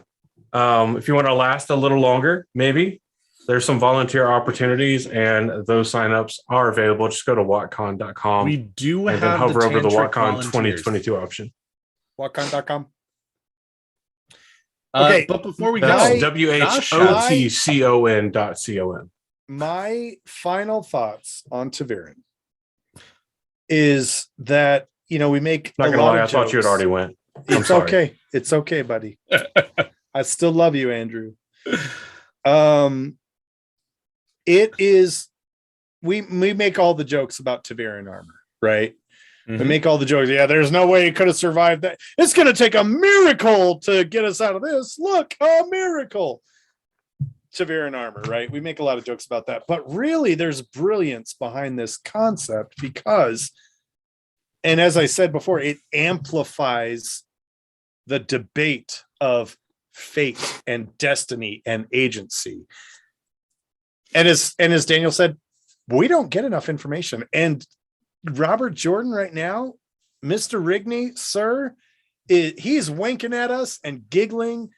If you want to last a little longer, maybe there's some volunteer opportunities, and those signups are available. Just go to WatCon.com. We do and have then hover over the tantric WatCon volunteers. 2022 option. WatCon.com. Okay, but before we go, WHOTCON.com. My final thoughts on Taviran is that we make not gonna lie, I thought you had already went. It's okay. It's okay, buddy. I still love you, Andrew. It is we make all the jokes about Taviran armor, right? Mm-hmm. We make all the jokes. Yeah, there's no way he could have survived that. It's gonna take a miracle to get us out of this. Look, a miracle. Taviran armor, right? We make a lot of jokes about that, but really there's brilliance behind this concept because, and as I said before, it amplifies the debate of fate and destiny and agency. And as Daniel said, we don't get enough information. And Robert Jordan right now, Mr. Rigney, sir, he's winking at us and giggling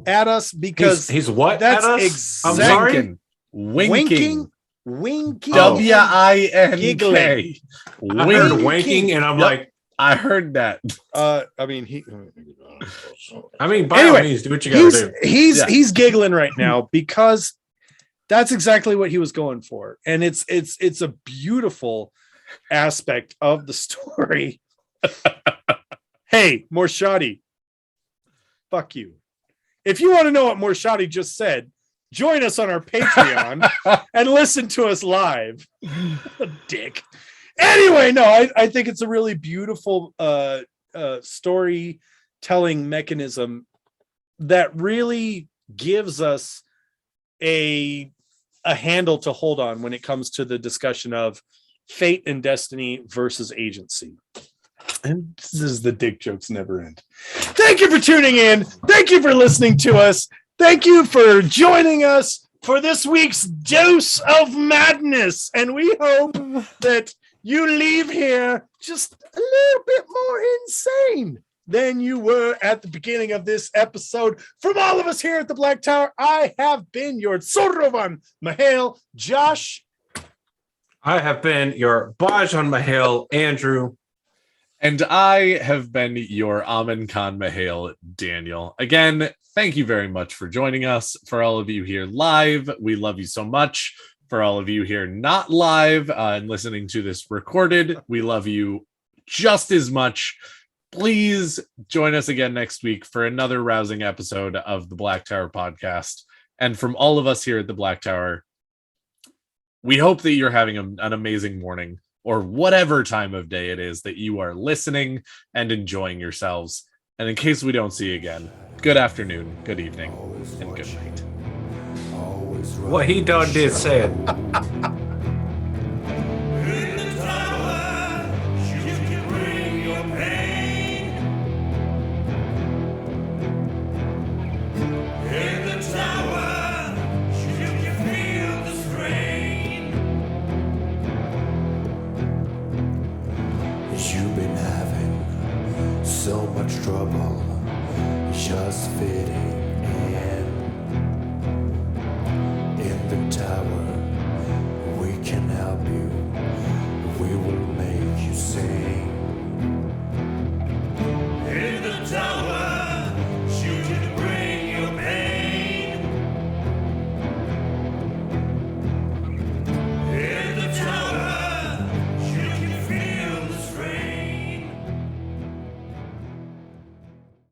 at us because he's what? That's at us? exactly I'm sorry? winking. WINK. I heard winking, and I'm like, I heard that. By all means, do what you gotta do. He's giggling right now because that's exactly what he was going for, and it's a beautiful aspect of the story. Hey, Morshadi, fuck you. If you want to know what Morshadi just said, join us on our Patreon and listen to us live. Dick. Anyway, no, I think it's a really beautiful storytelling mechanism that really gives us a handle to hold on when it comes to the discussion of fate and destiny versus agency. And this is the dick jokes never end. Thank you for tuning in. Thank you for listening to us. Thank you for joining us for this week's dose of madness. And we hope that you leave here just a little bit more insane than you were at the beginning of this episode. From all of us here at the Black Tower, I have been your Sorovan Mahale, Josh. I have been your Bajan Mahale, Andrew. And I have been your Amin Khan Mahale, Daniel. Again, thank you very much for joining us. For all of you here live, we love you so much. For all of you here not live and listening to this recorded, we love you just as much. Please join us again next week for another rousing episode of the Black Tower podcast. And from all of us here at the Black Tower, we hope that you're having an amazing morning or whatever time of day it is that you are listening and enjoying yourselves. And in case we don't see you again, good afternoon, good evening, and good night. What he done did said. You've been having so much trouble just fitting